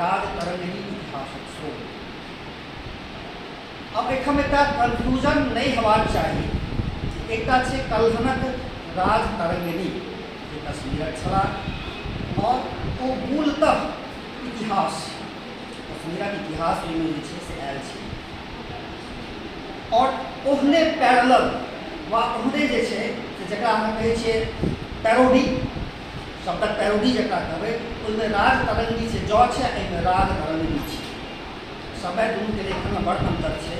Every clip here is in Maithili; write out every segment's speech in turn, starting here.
राजतरंगिणी इतिहासक शोध। अब एठम एक कन्फ्यूजन नहीं होबाक चाही। एक कल्हनक राजतरंगिणी जे कश्मीरक छलाह और वो मूलतः इतिहास कश्मीरक इतिहास में जे छै से आयल छै और ओहने पैरेलल वा ओहने जे छै से जकरा अहाँ कहै छियै पैरोडी शब्दक पैरोडी जकरा कहबै ओहिमे राजतरंगी छै जौ छै एहिमे राजतरंगिणी छै समय दुनूके लेखनमे बड़ अंतर छै।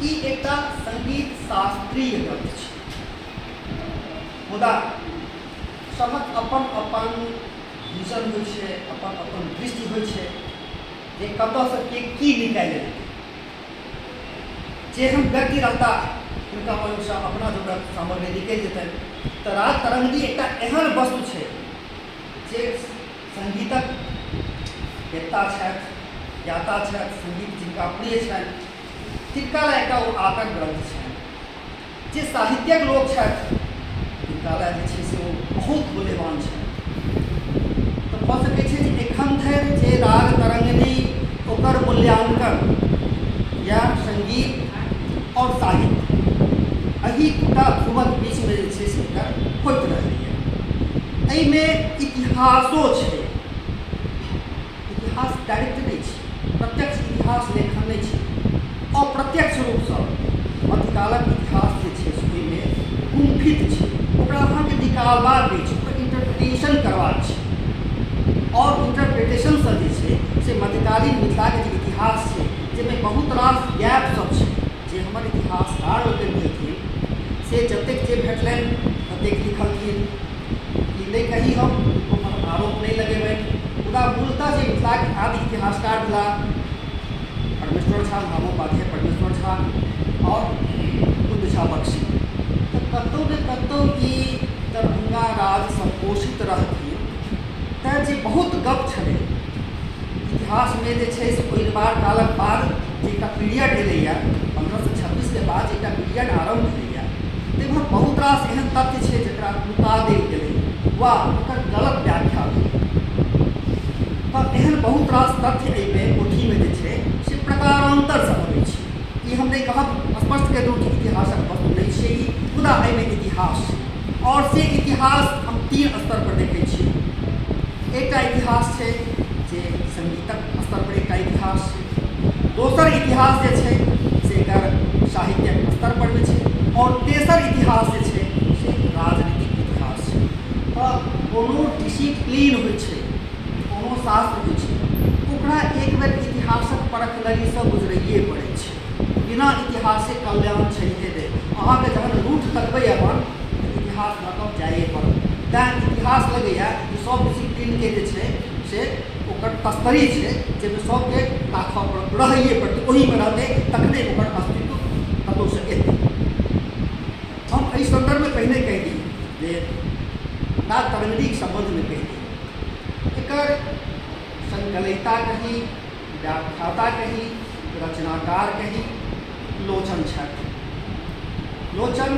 ई एकटा संगीत शास्त्रीय ग्रंथ छै मुदा सभक अपन अपन विजन होइ छै अपन अपन दृष्टि होइ छै जे कतऽसँ के की निकालि लेतै। जे हम व्यक्ति रहता हुनका ओहिसँ अपना जोगरक सामग्री निकलि जेतनि। तऽ राजतरंगी एकटा एहन वस्तु छै जे संगीतक वेत्ता छथि ज्ञाता छथि संगीत जिनका प्रिय छनि तिनका लए एकटा ओ आकर ग्रंथ छनि। जे साहित्यक लोक छथि तिनका लए जे छै से ओ बहुत मूल्यवान छनि। तऽ भऽ सकै छै जे एखन धरि जे राजतरंगिणी ओकर मूल्यांकन या संगीत और साहित्य एही दूटा ध्रुवक बीचमे जे छै से एकर होइत रहलैए। एहिमे इतिहासो छै। इतिहास डायरेक्ट नहीं छै प्रत्यक्ष इतिहास लेखन नहीं छै। अप्रत्यक्ष रूपसँ मध्यकालक इतिहास जे छै से ओहिमे गुम्फित छै। ओकरा अहाँके निकालबाक अछि ओकर इंटरप्रिटेशन करबाक छै और इंटरप्रिटेशनसँ जे छै से मध्यकालीन मिथिलाके जे इतिहास छै जाहिमे बहुत रास गैप सब छै जे हमर इतिहासकार लोकनि भेलखिन से जतेक जे भेटलनि ततेक लिखलखिन। ई नहि कही हम ओकर आरोप नहीं लगेबनि मुदा मूलतः जे मिथिलाके आदि इतिहासकार भेला परमेश्वर झा महामोपाध्याय परमेश्वर झा और बुद्ध झा बख्शी तऽ कतहु ने कतहु ई दरभंगा राज संपोषित रहथिन। तऽ जे बहुत गप छलै इतिहासमे जे छै से ओहिबार कालक बाद जे एकटा पीरियड एलैए 1526 के बाद एकटा पीरियड आरम्भ भेलैए ताहिमे बहुत रास एहन तथ्य छै जकरा नुका देल गेलै वा ओकर गलत व्याख्या भेलै। तऽ एहन बहुत रास तथ्य एहिमे पोथीमे जे छै से प्रकारान्तरसँ अबै छै। ई हम नहि कहब स्पष्ट कऽ दूँ कि इतिहासक वस्तु नहि छै ई मुदा एहिमे इतिहास छै और से इतिहास हम 3 स्तर पर देखै छी। एकटा इतिहास छै जे संगीतक स्तर पर एकटा इतिहास छै। दोसर इतिहास जे छै से एकर साहित्यक स्तर पर छै और तेसर इतिहास जे छै से राजनीतिक इतिहास छै। तऽ कोनो डिसिप्लीन होइ छै कोनो शास्त्र होइ छै ओकरा एक बेर इतिहासक परख लड़ीसँ गुजरैए पड़ै छै। बिना इतिहासके कल्याण छैहे नहि। अहाँके जहन रूट तकबै अपन इतिहास लऽ कऽ जाइए पड़त। तैँ इतिहास लगैए कि सब डिसिप्लीनके जे छै से ओकर तस्तरी छै जाहिमे सबके ताकऽ पड़त रहैए पड़तै ओहीमे रहतै तखने ओकर अस्तित्व कतहुसँ एतै। हम एहि सन्दर्भमे पहिने कहि दी जे राजतरंगिणीके सम्बन्धमे कहि दी एकर संकलयिता कही व्याख्याता कही रचनाकार कही लोचन छथि। लोचन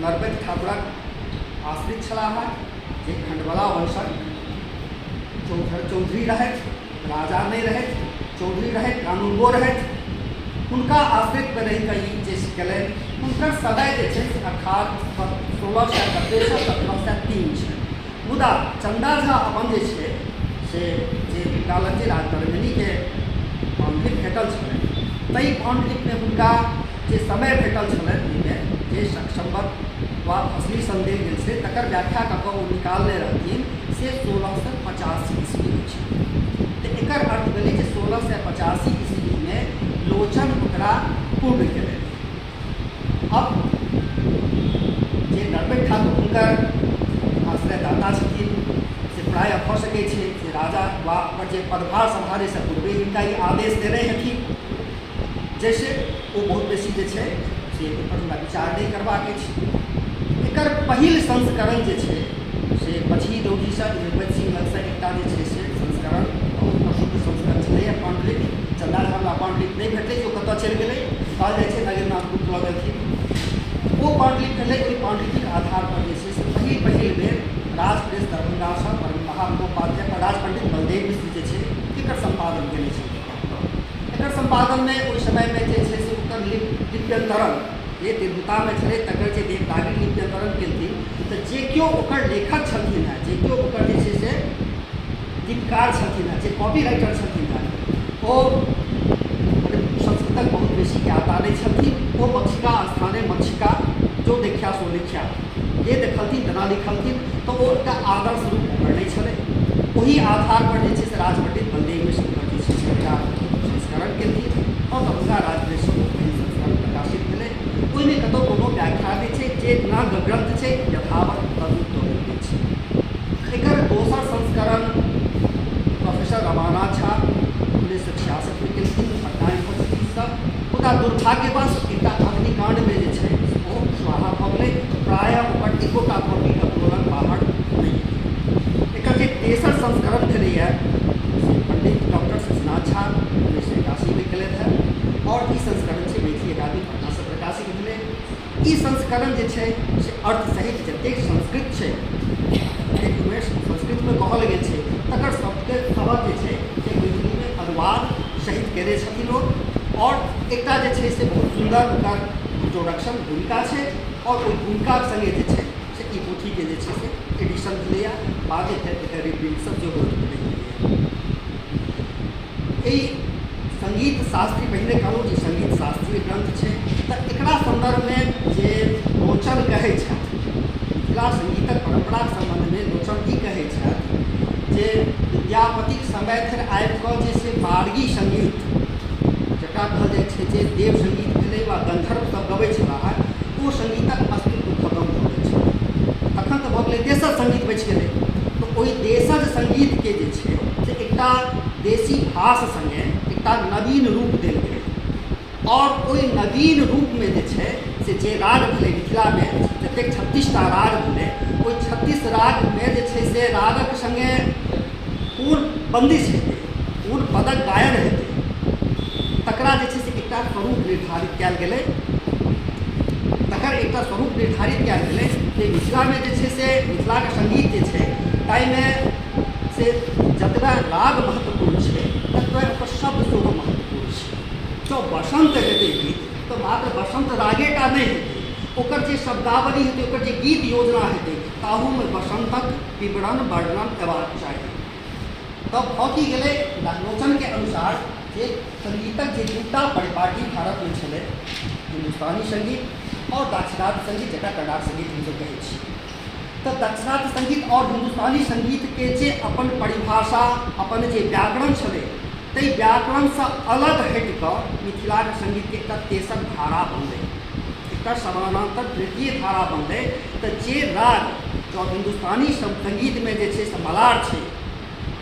नरपति ठाकुरक आश्रित छलाह जे खंडवला वंशक चौधरी रहथि राजा नहीं रहथि चौधरी रहथि कानूनगो रहथि। हुनका आश्रितमे रहि कऽ ई जे केलनि हुनकर सदै जे छै से 1692 1703 छै। मुदा चन्दा झा अपन जे छै से जे निकालल जे राजतरंगिणीके पाण्डुलिपि भेटल छलनि ताहि पाण्डुलिपिमे हुनका जे समय भेटल छलनि ओहिमे जे संवत वा फसली सन देल गेल छै तकर व्याख्या कऽ कऽ ओ निकालने रहथिन से 1685 ईस्वी होइ छै। तऽ एकर अर्थ भेलै जे 1685 ईस्वीमे लोचन ओकरा पूर्ण केलनि। अब जे नरपति ठाकुर हुनकर आश्रयदाता छथिन से प्रायः भऽ सकै छै जे राजा वा ओकर जे पदभार सम्हारैसँ पूर्वे हिनका ई आदेश देने हेथिन जैसे ओ बहुत बेसी जे छै से एहिपर हमरा विचार नहीं करबाक अछि। एकर पहिल संस्करण जे छै से पछी दौड़ीसँ निर्वैत सिंह लगसँ एकटा जे छै से संस्करण बहुत प्रसिद्ध संस्करण छलैए पाण्डुलिपि। चन्दा झा पाण्डुलिपि नहीं भेटलै जे ओ कतऽ चलि गेलै कहल जाइ छै नगेन्द्रनाथ गुप्त लऽ गेलखिन। ओ पाण्डुलिपि भेलै ओहि पाण्डुलिपिक आधार पर जे छै से पहिल बेर राज प्रेस दरभंगासँ महामहोपाध्याय राज पंडित बलदेव मिश्र जे छै एकर संपादन केने छलखिन। एकर संपादन में ओहि समय में जे छै से ओकर लिप्यंतरण जे तिरहुतामे छलै तकर जे देवनागरी लिप्यंतरण केलखिन, तऽ जे केओ ओकर लेखक छलखिन हेँ, जे केओ ओकर जे छै से लिपिकार छलखिन हेँ, जे कॉपी राइटर छलखिन हेँ, ओ संस्कृतक बहुत बेसी ज्ञाता नहि छलखिन। ओ मक्षिका स्थाने मक्षिका जो देखा सो लिखा, जे देखलखिन तेना लिखलखिन, तऽ ओ एकटा आदर्श रूप ओकर नहि छलै। ओहि आधार पर जे छै से राजपंडित बलदेव मिश्र जे छै से एकटा संस्करण केलखिन और दरभंगा राजवेश संस्करण प्रकाशित भेलै। ओहिमे कतहु कोनो व्याख्या नहि छै, जे नग ग्रंथ छै यथावत तद्रुप दऽ छै। एकर दोसर संस्करण प्रोफेसर रमाना झा 1966 में केलखिन, पटना यूनिवर्सिटीसँ। मुदा दुर्भाग्यवश एकटा अग्निकांड में जे छै ओ स्वाहा भऽ गेलै। प्रायः ओकर एकोटा कॉपीके उत्तोलन बाहर नहि भेलै। एकर जे तेसर संस्करण भेलैए से पंडित डॉक्टर शशिनाथ झा 1981 में केलथि हेँ, और ई संस्करण छै मैथिली अकादमी पटनासँ प्रकाशित भेलै। ई संस्करण जे छै से अर्थ सहित जतेक संस्कृत छै, संस्कृत में कहल गेल छै, तकर सबक जे छै से मैथिली में अनुवाद सहित केने छथिन ओ। और एकटा जे छै से बहुत सुंदर ओकर इंट्रोडक्शन भूमिका छै, और ओहि भूमिकाक संगे जे छै से ई पोथीके जे छै से एडिशन भेलैए, बादे फेर एकर रिप्रिंटसभ सेहो भेलैए। एहि संगीत शास्त्री, पहिने कहलहुँ जे संगीत शास्त्रीय ग्रंथ छै, तऽ एकरा संदर्भमे जे लोचन कहै छथि, मिथिला संगीतक परम्पराक संबंधमे लोचन ई कहै छथि जे विद्यापतिक समय धरि आबि कऽ जे से मार्गी संगीत जकरा कहल जाइ छै, जे देव संगीत भेलै वा गंधर्व सब गबै छलाह, ओ संगीतक अस्तित्व खत्म भऽ गेल छै। तखन तऽ भऽ गेलै देशज संगीत बचि गेलै। तऽ ओहि देशज संगीतके जे छै से एकटा देशी भाष संगे एकटा नवीन रूप देल गेलै, और ओहि नवीन रूपमे जे छै से जे राग भेलै मिथिलामे जतेक 36टा राग भेलै, ओहि 36 रागमे जे छै से रागक संगे कोन बंदिश हेतै, कोन पदक गायन हेतै, तकरा जे छै से एकटा स्वरूप निर्धारित कयल गेलै। तकर एकटा स्वरूप निर्धारित कयल गेलै जे मिथिलामे जे छै से मिथिलाके संगीत जे छै ताहिमे से जतबा राग महत्वपूर्ण छै, ततबा ओकर शब्द सेहो महत्वपूर्ण छै। जँ बसंत हेतै गीत तऽ मात्र बसंत रागेटा नहि हेतै, ओकर जे शब्दावली हेतै, ओकर जे गीत योजना हेतै, ताहूमे बसंतक विवरण वर्णन हेबाक चाही। तब भऽ की गेलै, लोचनके अनुसार जे संगीतक जे दूटा परिपाटी भारतमे छलै, हिंदुस्तानी संगीत और दाक्षिणात्य संगीत, जकरा कर्नाटक संगीत हमसब कहै छी, तऽ दाक्षिणात्य संगीत और हिंदुस्तानी संगीतके जे अपन परिभाषा, अपन जे व्याकरण छलै, ताहि व्याकरणसँ अलग हटि कऽ मिथिलाके संगीतके एकटा तेसर धारा बनलै, एकटा समानांतर तृतीय धारा बनलै। तऽ जे राग जो हिंदुस्तानी संगीतमे जे छै से मलार छै,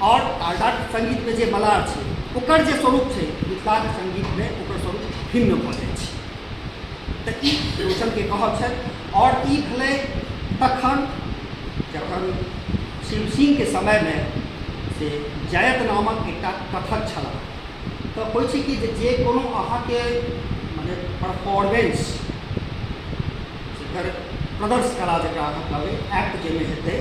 और कर्नाटक संगीतमे जे मलार छै, ओकर जे स्वरूप छै मिथिलाके संगीतमे ओकर स्वरूप भिन्न भऽ जाइ छै। तऽ ई लोचनके कहब छथि। और ई भेलै तखन जखन शिव सिंहके समयमे से जयत नामक एकटा कथक छलाह। तऽ होइ छै कि जे कोनो अहाँके मने परफॉर्मेंस, जकर प्रदर्श कला जकरा अहाँ कहबै, एक्ट जाहिमे हेतै,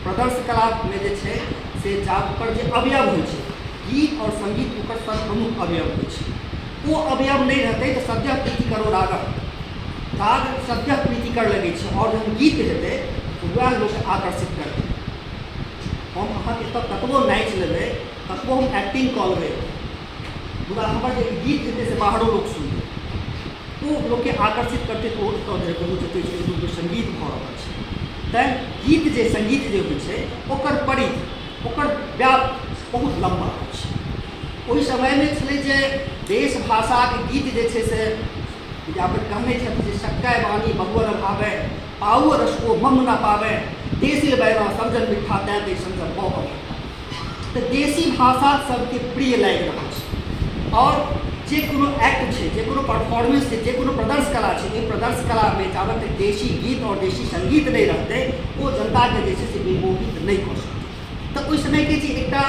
प्रदर्श कलामे जे छै से जा ओकर जे अवयव होइ छै, गीत और संगीत ओकर सर्वप्रमुख अवयव होइ छै। ओ अवयव नहीं रहते तो सद्य प्रीतिकरो रागक, राग सद्य प्रीतिकर लगे छै, और जहन गीत हेतै तो वह लोक आकर्षित करतै। हम अहाँके तब कतबो नाचि लेबै, कतबो हम एक्टिंग कऽ लेबै, मुदा हमर जे गीत हेतै से बाहरो लोक सुनतै, ओ लोकके आकर्षित करतै, तो ओतऽ धरि पहुँच जेतै जे लोकके संगीत भऽ रहल छै। तैँ गीत जे संगीत जे होइ छै ओकर परिधि, ओकर व्याप बहुत लम्बा होइ छै। ओहि समयमे छलै जे देश भाषाके गीत जे छै से विद्यापति कहने छथि जे शक्कै वाणी बहुअर भावै, पाउ रसको मम न पावै, देसी बैना समझन मिठा तैं तै समझन बहुत। तऽ देशी भाषा सबके प्रिय लागि रहल छै, और जे कोनो एक्ट छै, जे कोनो परफॉर्मेंस छै, जे कोनो प्रदर्श कला छै, ओहि प्रदर्श कलामे जाबत तक देशी गीत और देशी संगीत नहीं रहतै ओ जनताके जे छै से विमोहित नहीं कऽ सकतै। तऽ ओहि समयके जे एकटा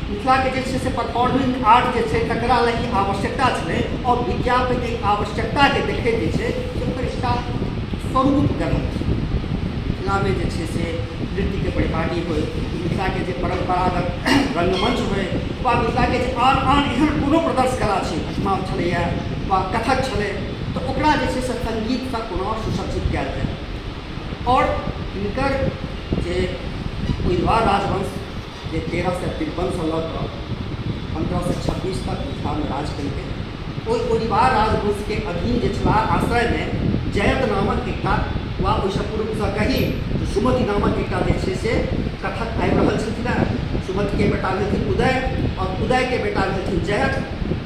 मिथिलाके जे छै से परफॉर्मिंग आर्ट जे छै तकरा लेल ई आवश्यकता छलै, और विद्यापति आवश्यकताके देखैत जे छै से ओकर एकटा स्वरूप ग्रहण मिथिलामे जे छै से नृत्यके परिपाटी होय, मिथिलाके जे परम्परागत रङ्गमञ्च होय, वा मिथिलाके जे आन आन एहन कोनो प्रदर्शन कला छै, भटमा छलैए वा कथक छलै, तऽ ओकरा जे छै से सङ्गीतसँ कोना सुसज्जित कयल जाय। आओर हिनकर जे उइरवा राजवंश जे 1353 से लऽ कऽ 1526 तक मिथिलामे राज केलकै, ओहि उइरवा राजवंशके अधीन जे छलाह आश्रयमे जयत नामक एकटा, वा ओहिसँ पूर्वसँ कही सुमति नामक एकटा जे छै से कथक आबि रहल छलखिन हेँ। सुमतिके बेटा भेलखिन उदय, आओर उदयके बेटा भेलखिन जयत।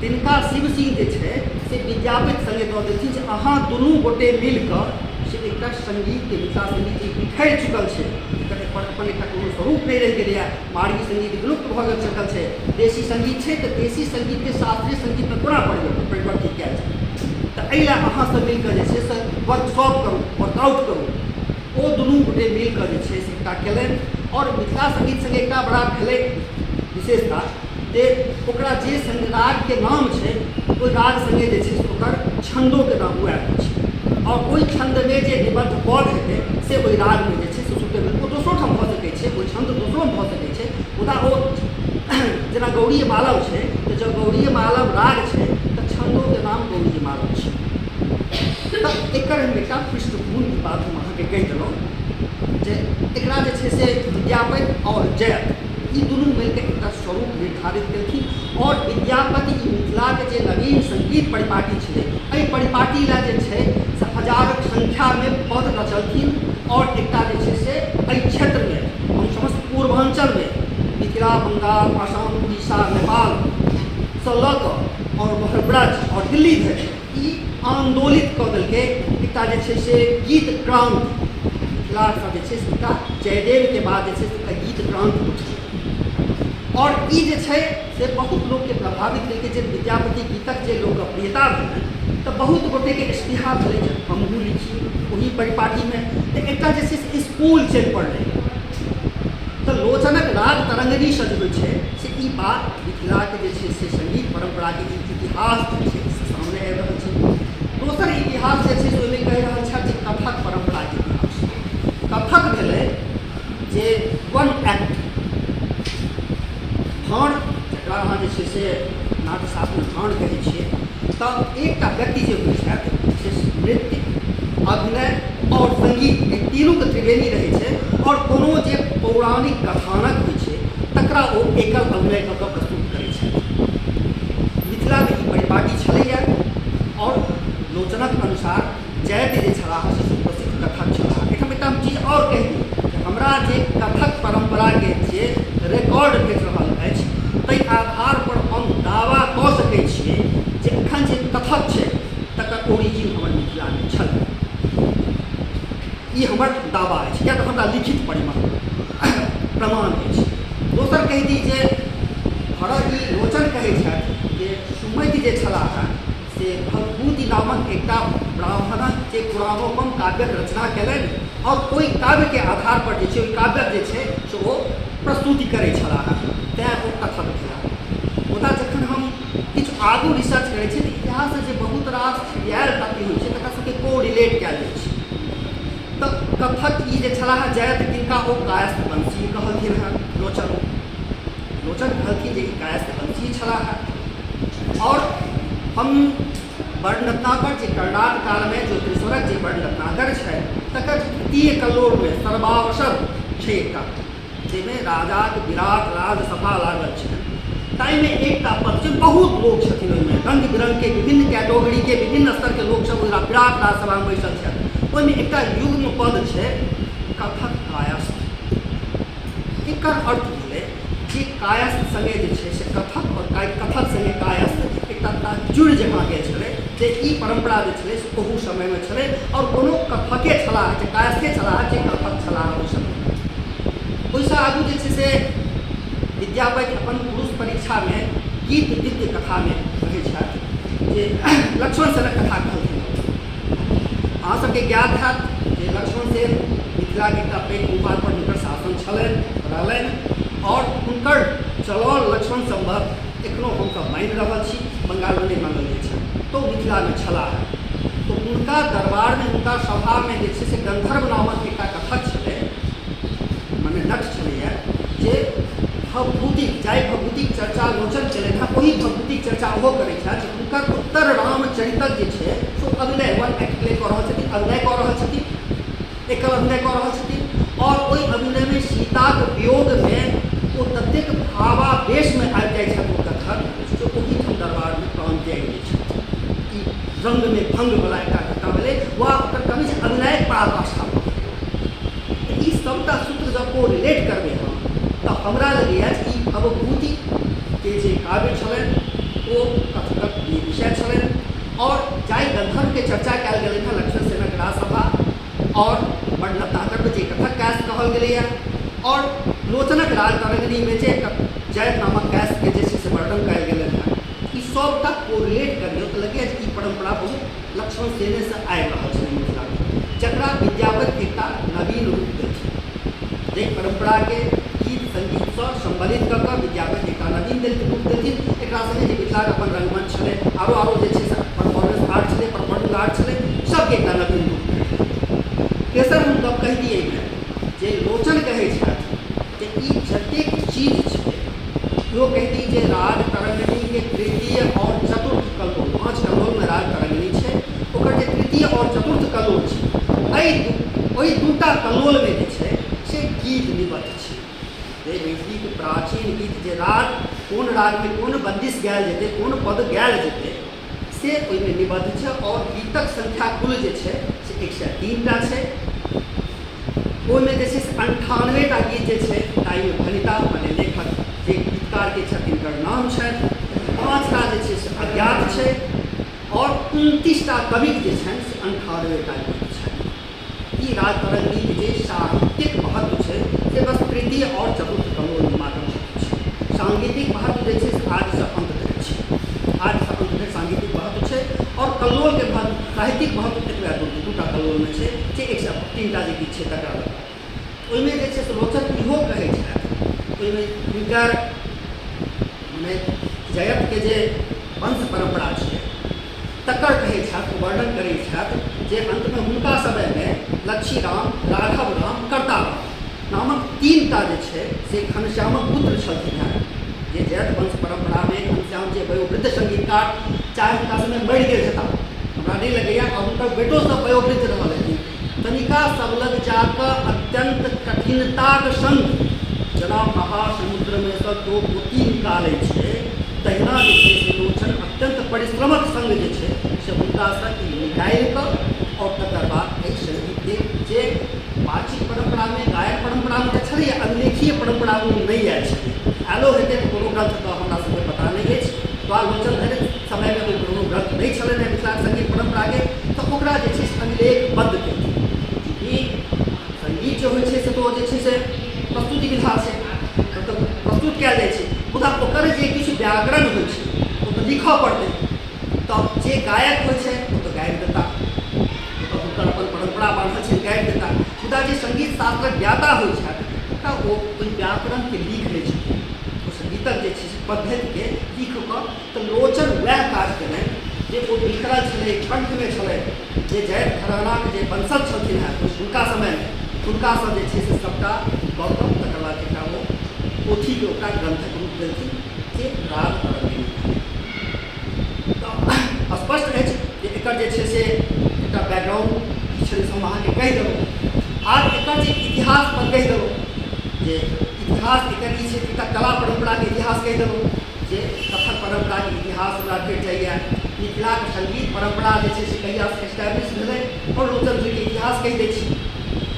तिनका शिव सिंह जे छै से विद्यापति सङ्गे दऽ देलखिन जे अहाँ दुनू गोटे मिल कऽ से एकटा सङ्गीतके, मिथिला सङ्गीत जे बिखरि चुकल छै, एकर अपन एकटा कोनो स्वरूप नहि रहि गेलैए, मारगी सङ्गीत विलुप्त भऽ गेल चुकल छै, देशी सङ्गीत छै, तऽ देशी सङ्गीतके शास्त्रीय सङ्गीतमे कोना परिवर्तित कयल जाय। तऽ एहि लए अहाँसभ मिलि कऽ जे छै से वर्कशॉप करू, वर्कआउट करू। ओ दुनू गोटे मिलि कऽ जे छै से एकटा कयलनि। आओर मिथिला सङ्गीत सङ्गे एकटा बड़ा भेलै विशेषता जे ओकरा जे रागके नाम छै, ओहि राग सङ्गे जे छै से ओकर छन्दोके नाम उएह होइ छै, आओर ओहि छन्दमे जे निबद्ध पद हेतै से ओहि रागमे जे छै से सुटेबल, ओ दोसरो ठाम भऽ सकै छै, ओहि छन्द दोसरोमे भऽ सकै छै, मुदा ओ जेना गौड़ीय मालव छै, तऽ जब गौड़ीय मालव राग छै तऽ छन्दोके नाम गौड़ीय मालव छै। तऽ एकर हम एकटा पृष्ठभूमि बात हम अहाँके कहि देलहुँ जे एकरा जे छै से विद्यापति आओर जयत ई दुनू मिलकर एकटा स्वरूप निर्धारित केलखिन। आओर विद्यापति ई मिथिलाके जे नवीन सङ्गीत परिपाटी छलै, एहि परिपाटी लए जे छै से हजारक सङ्ख्यामे पद रचलखिन। आओर एकटा जे छै से एहि क्षेत्रमे हम समस्त पूर्वाञ्चलमे मिथिला, बङ्गाल, आसाम, उड़ीसा, नेपालसँ लऽ कऽ आओर ब्रज आओर दिल्ली धरि ई आन्दोलित कऽ देलकै एकटा जे छै से गीत क्रान्ति। मिथिलासँ जे छै से एकटा जयदेवके बाद जे छै से एकटा गीत क्रान्ति उठलै, और ई जे छै से बहुत लोकके प्रभावित केलकै। जे विद्यापति गीतक जे लोकप्रियता भेलै तऽ बहुत गोटेके इश्तिहार भेलै जे हमहूँ लिखी ओही परिपाटीमे, तऽ एकटा जे छै से स्कूल चलि पड़लै। तऽ लोचनक राग तरङ्गिणीसँ जे होइ छै से ई बात मिथिलाके जे छै से सङ्गीत परम्पराके इतिहास जे छै से सामने आबि रहल छै। दोसर इतिहास जे छै से ओहिमे कहि रहल छथि जे कथक परम्पराके इतिहास। कथक भेलै जे वन एक्ट भाण, जकरा अहाँ जे छै से नाट्यशास्त्रमे भाण कहै छियै, तऽ एकटा व्यक्ति जे होइ छथि से नृत्य, अभिनय आओर सङ्गीत ई तीनूके त्रिवेणी रहै छै। आओर कोनो जे पौराणिक कथानक होइ छै तकरा ओ एकल अभिनय कऽ कऽ प्रस्तुत करै छथि। मिथिलामे ई परिपाटी छलैए। आओर लोचनक अनुसार जयत जे छलाह से सुप्रसिद्ध कथक छलाह। एहिठाम एकटा हम चीज आओर कहि दी जे हमरा जे कथक परम्पराके जे रिकॉर्ड भेट रहल अछि ताहि आधारपर हम दावा कऽ सकै छियै जे एखन जे कथक छै तकर ओरिजिन हमर मिथिलामे छल। ई हमर दावा अछि, किएक तऽ हमरा लिखित प्रमाण अछि। दोसर कहि दी जे भरत ई लोचन कहै छथि जे सुमति जे छलाह से भवभूति नामक एकटा ब्राह्मणक जे पुराणोपम काव्यक रचना कयलनि, आओर ओहि काव्यके आधारपर जे छै ओहि काव्यक जे छै से ओ प्रस्तुति करै छलाह, तैँ ओ कथक छलाह। मुदा जखन हम किछु आगू रिसर्च करै छियै तऽ इतिहाससँ जे बहुत रास छिड़ियाएल तथ्य होइ छै तकरा सबके को रिलेट कयल जाइ छै। तऽ कथक ई जे छलाह जयत तिनका ओ कायस्थ वंशी कहलखिन हेँ। लोचन कहलखिन जे ई कायस्थ वंशी छलाह। आओर हम वर्णरत्नाकर जे कर्णाट कालमे जो त्रिस्वरक जे वर्णरत्नाकर छै तकर द्वितीय कल्लोलमे सर्वावसर छै एकटा, जाहिमे राजाक विराट राजसभा लागल छै। ताहिमे एकटा पद छै, बहुत लोक छथिन ओहिमे, रङ्ग बिरङ्गके विभिन्न कैटेगरीके विभिन्न स्तरके लोकसभ ओहि विराट राजसभामे बैसल छथि। ओहिमे एकटा युग्म पद छै कथक कायस्थ। एकर अर्थ भेलै जे कायस्थ सङ्गे जे छै से कथक, आओर कथक सङ्गे कायस्थ एकटा जुड़ि जमा गेल छलै। जे ई परम्परा जे छलै से ओहू समयमे छलै, आओर कोनो कथके छलाह जे कायस्थे छलाह जे कथक छलाह ओहि समयमे। ओहिसँ आगू जे छै से विद्यापति अपन पुरुष परीक्षामे गीत विद्य कथामे कहै छथि जे लक्ष्मण सेनक कथा कहलखिन। अहाँसभके ज्ञात हैत जे लक्ष्मण सेन मिथिलाके एकटा पैघ भूभाग पर हुनकर शासन छलनि रहलनि, आओर हुनकर चलल लक्ष्मण सम्बन्ध एखनो हमसभ मानि रहल छी, बङ्गालमे नहि मानल जाइ छै, तऽ मिथिलामे छलाह। तऽ हुनका दरबारमे, हुनका सभामे जे छै से गन्धर्व नामक एकटा कथक छलै नट छलैया जे भभूतिक जाहि भभूतिक चर्चा लोचन केलनि हेँ ओहि भभूतिक चर्चा ओहो करैत छथि जे हुनकर उत्तर रामचरितक जे छै से अभिनय वन एक्ट प्ले कऽ रहल छथिन, अभिनय कऽ रहल छथिन, एकल अभिनय कऽ रहल छथिन और ओहि अभिनय में सीताक वियोग में ओ ततेक भावावेशमे आबि जाइत छथि ओ कथक जे ओहिठाम दरबारमे प्राण त्याग दैत छथि। ई रङ्गमे भङ्गवला एकटा घटना भेलै वा ओकर कवि जे अभिनयक पराकाष्ठा ई सबटा सूत्र जब को रिलेट करबै हम तऽ हमरा लगैए जे ई भवभूतिके जे काव्य छलनि ओ कथकक विषय छलनि और जाहि गंधर्वके चर्चा कयल गेलै हेँ लक्ष्मण सेनक राजसभा और वर्णताकर्व जे कथक कैस कहल गेलैए और लोचनक राजतरंगिणीमे जे जयत नामक कैसके जे छै से वर्णन कयल गेलै हेँ ई सबटा कोरिलेट करियौ तऽ लगैए जे ई परम्परा बहुत लक्ष्मण सेनेसँ आबि रहल छै मिथिलामे, जकरा विद्यापति एकटा नवीन रूप देलखिन। जाहि परम्पराके गीत संगीतसँ सम्बलित कऽ कऽ विद्यापति एकटा नवीन रूप देलखिन। एकरा संगे जे मिथिलाके अपन रंगमंच छलै आरो जे छै से परफॉर्मेंस आर्ट छलै, परफॉर्मिंग आर्ट छलै, सबके एकटा नवीन रूप देलखिन। तेसर हम गप कहि दिए जे लोचन कहै छथि जे ई जतेक चीज छै इहो कहि दी जे राज तरंगिणीके तृतीय और चतुर्थ कल्लोल, 5 कल्लोलमे राज तरंगिणी छै, ओकर जे तृतीय और चतुर्थ कल्लोल छै ओहि दूटा कल्लोलमे जे छै से गीत निबद्ध छै। जे मैथिलीके प्राचीन गीत जे राग कोन रागमे कोन बंदिश गायल जेतै, कोन पद गायल जेतै से ओहिमे निबद्ध छै और गीतक संख्या कुल जे छै से 103टा छै। ओहिमे जे छै से 98टा गीत जे छै ताहिमे भनिता मने लेखक जे गीतकारके छथि तिनकर नाम छनि, 5टा जे छै से अज्ञात छै और 29टा कविक जे छनि से 98टा गीत छनि। ई राज तरंगिणीके जे साहित्यिक महत्व छै से बस तृतीय और चतुर्थ कल्लोल मात्र छै। सांगीतिक महत्व जे छै से आदिसँ अंत धरि छै, आदिसँ अंत धरि सांगीतिक महत्व छै और कल्लोलके महत्व साहित्यिक महत्व एतबे दूटा कल्लोलमे छै जे 103टा जे गीत छै तकरा लऽ ओहिमे जे छै से लोचन इहो कहै छथि ओहिमे हिनकर मने जयतके जे वंश परम्परा छै तकर कहै छथि, वर्णन करै छथि जे अंतमे हुनका समयमे लक्ष्मीराम, राघव राम, कर्ताराम नामक 3टा जे छै से घनश्यामक पुत्र छलखिन हेँ। जे जयत वंश परम्परामे घनश्याम जे वयोवृद्ध संगीतकार चाहे हुनका समय मरि गेल हेता, हमरा नहि लगैए और हुनकर बेटो सब वयोवृद्ध रहल हेथिन, तनिका सब लग जाकऽ अत्यंत कठिनताक संग जेना महासमुद्रमे सँ दो पोती निकालै छै तहिना जे छै से लोचन अत्यंत परिश्रमक संग जे छै से हुनकासँ निकालि कऽ और तकर बाद एहि संगीतके जे वाचिक परम्परामे गायक परम्परामे तऽ छलैए, अभिलेखीय परम्परामे नहि आयल छलै। आयलो हेतै तऽ कोनो ग्रन्थ तऽ हमरा सबके पता नहि अछि, तो लोचन धरि समयमे ओ कोनो ग्रन्थ नहि छलनि मिथिला संगीत परम्पराके तऽ ओकरा जे छै से अभिलेखबद्ध केलखिन। संगीत जो होइ छै से तो जे छै से प्रस्तुति विधा छै, मतलब प्रस्तुत कयल जाइ छै, मुदा ओकर जे किछु व्याकरण होइ छै ओ तऽ लिखऽ पड़तै, तब जे गायक होइ छै ओ तऽ गाबि देता, ओ तऽ हुनकर अपन परम्परा बान्हल छै गाबि देता, मुदा जे संगीत शास्त्रक ज्ञाता होइ छथि तऽ ओ ओहि व्याकरणके लिख लै छथिन, ओ संगीतक जे छै से पद्धतिके लिख कऽ तऽ लोचन वएह काज केलनि जे ओ बिखरल छलै, कंठमे छलै, जे जयत घरानाके जे वंशज छलखिन हेँ हुनका समयमे हुनकासँ जे छै से सबटा गौतम तकर बाद एकटा ओ पोथीके ओकरा ग्रन्थक रूप देलखिन जे राग तरंगिणी। तऽ स्पष्ट अछि जे एकर जे छै से एकटा बैकग्राउंड की छलै से हम अहाँके कहि देलहुँ। आर एकर जे इतिहास पर कहि देलहुँ जे इतिहास एकर ई छै एकटा कला परम्पराके इतिहास कहि देलहुँ जे कथक परम्पराके इतिहास हमरा भेट जाइए, मिथिलाके संगीत परम्परा जे छै से कहियासँ एस्टैब्लिश भेलै और लोचन जीके इतिहास कहि दै छी।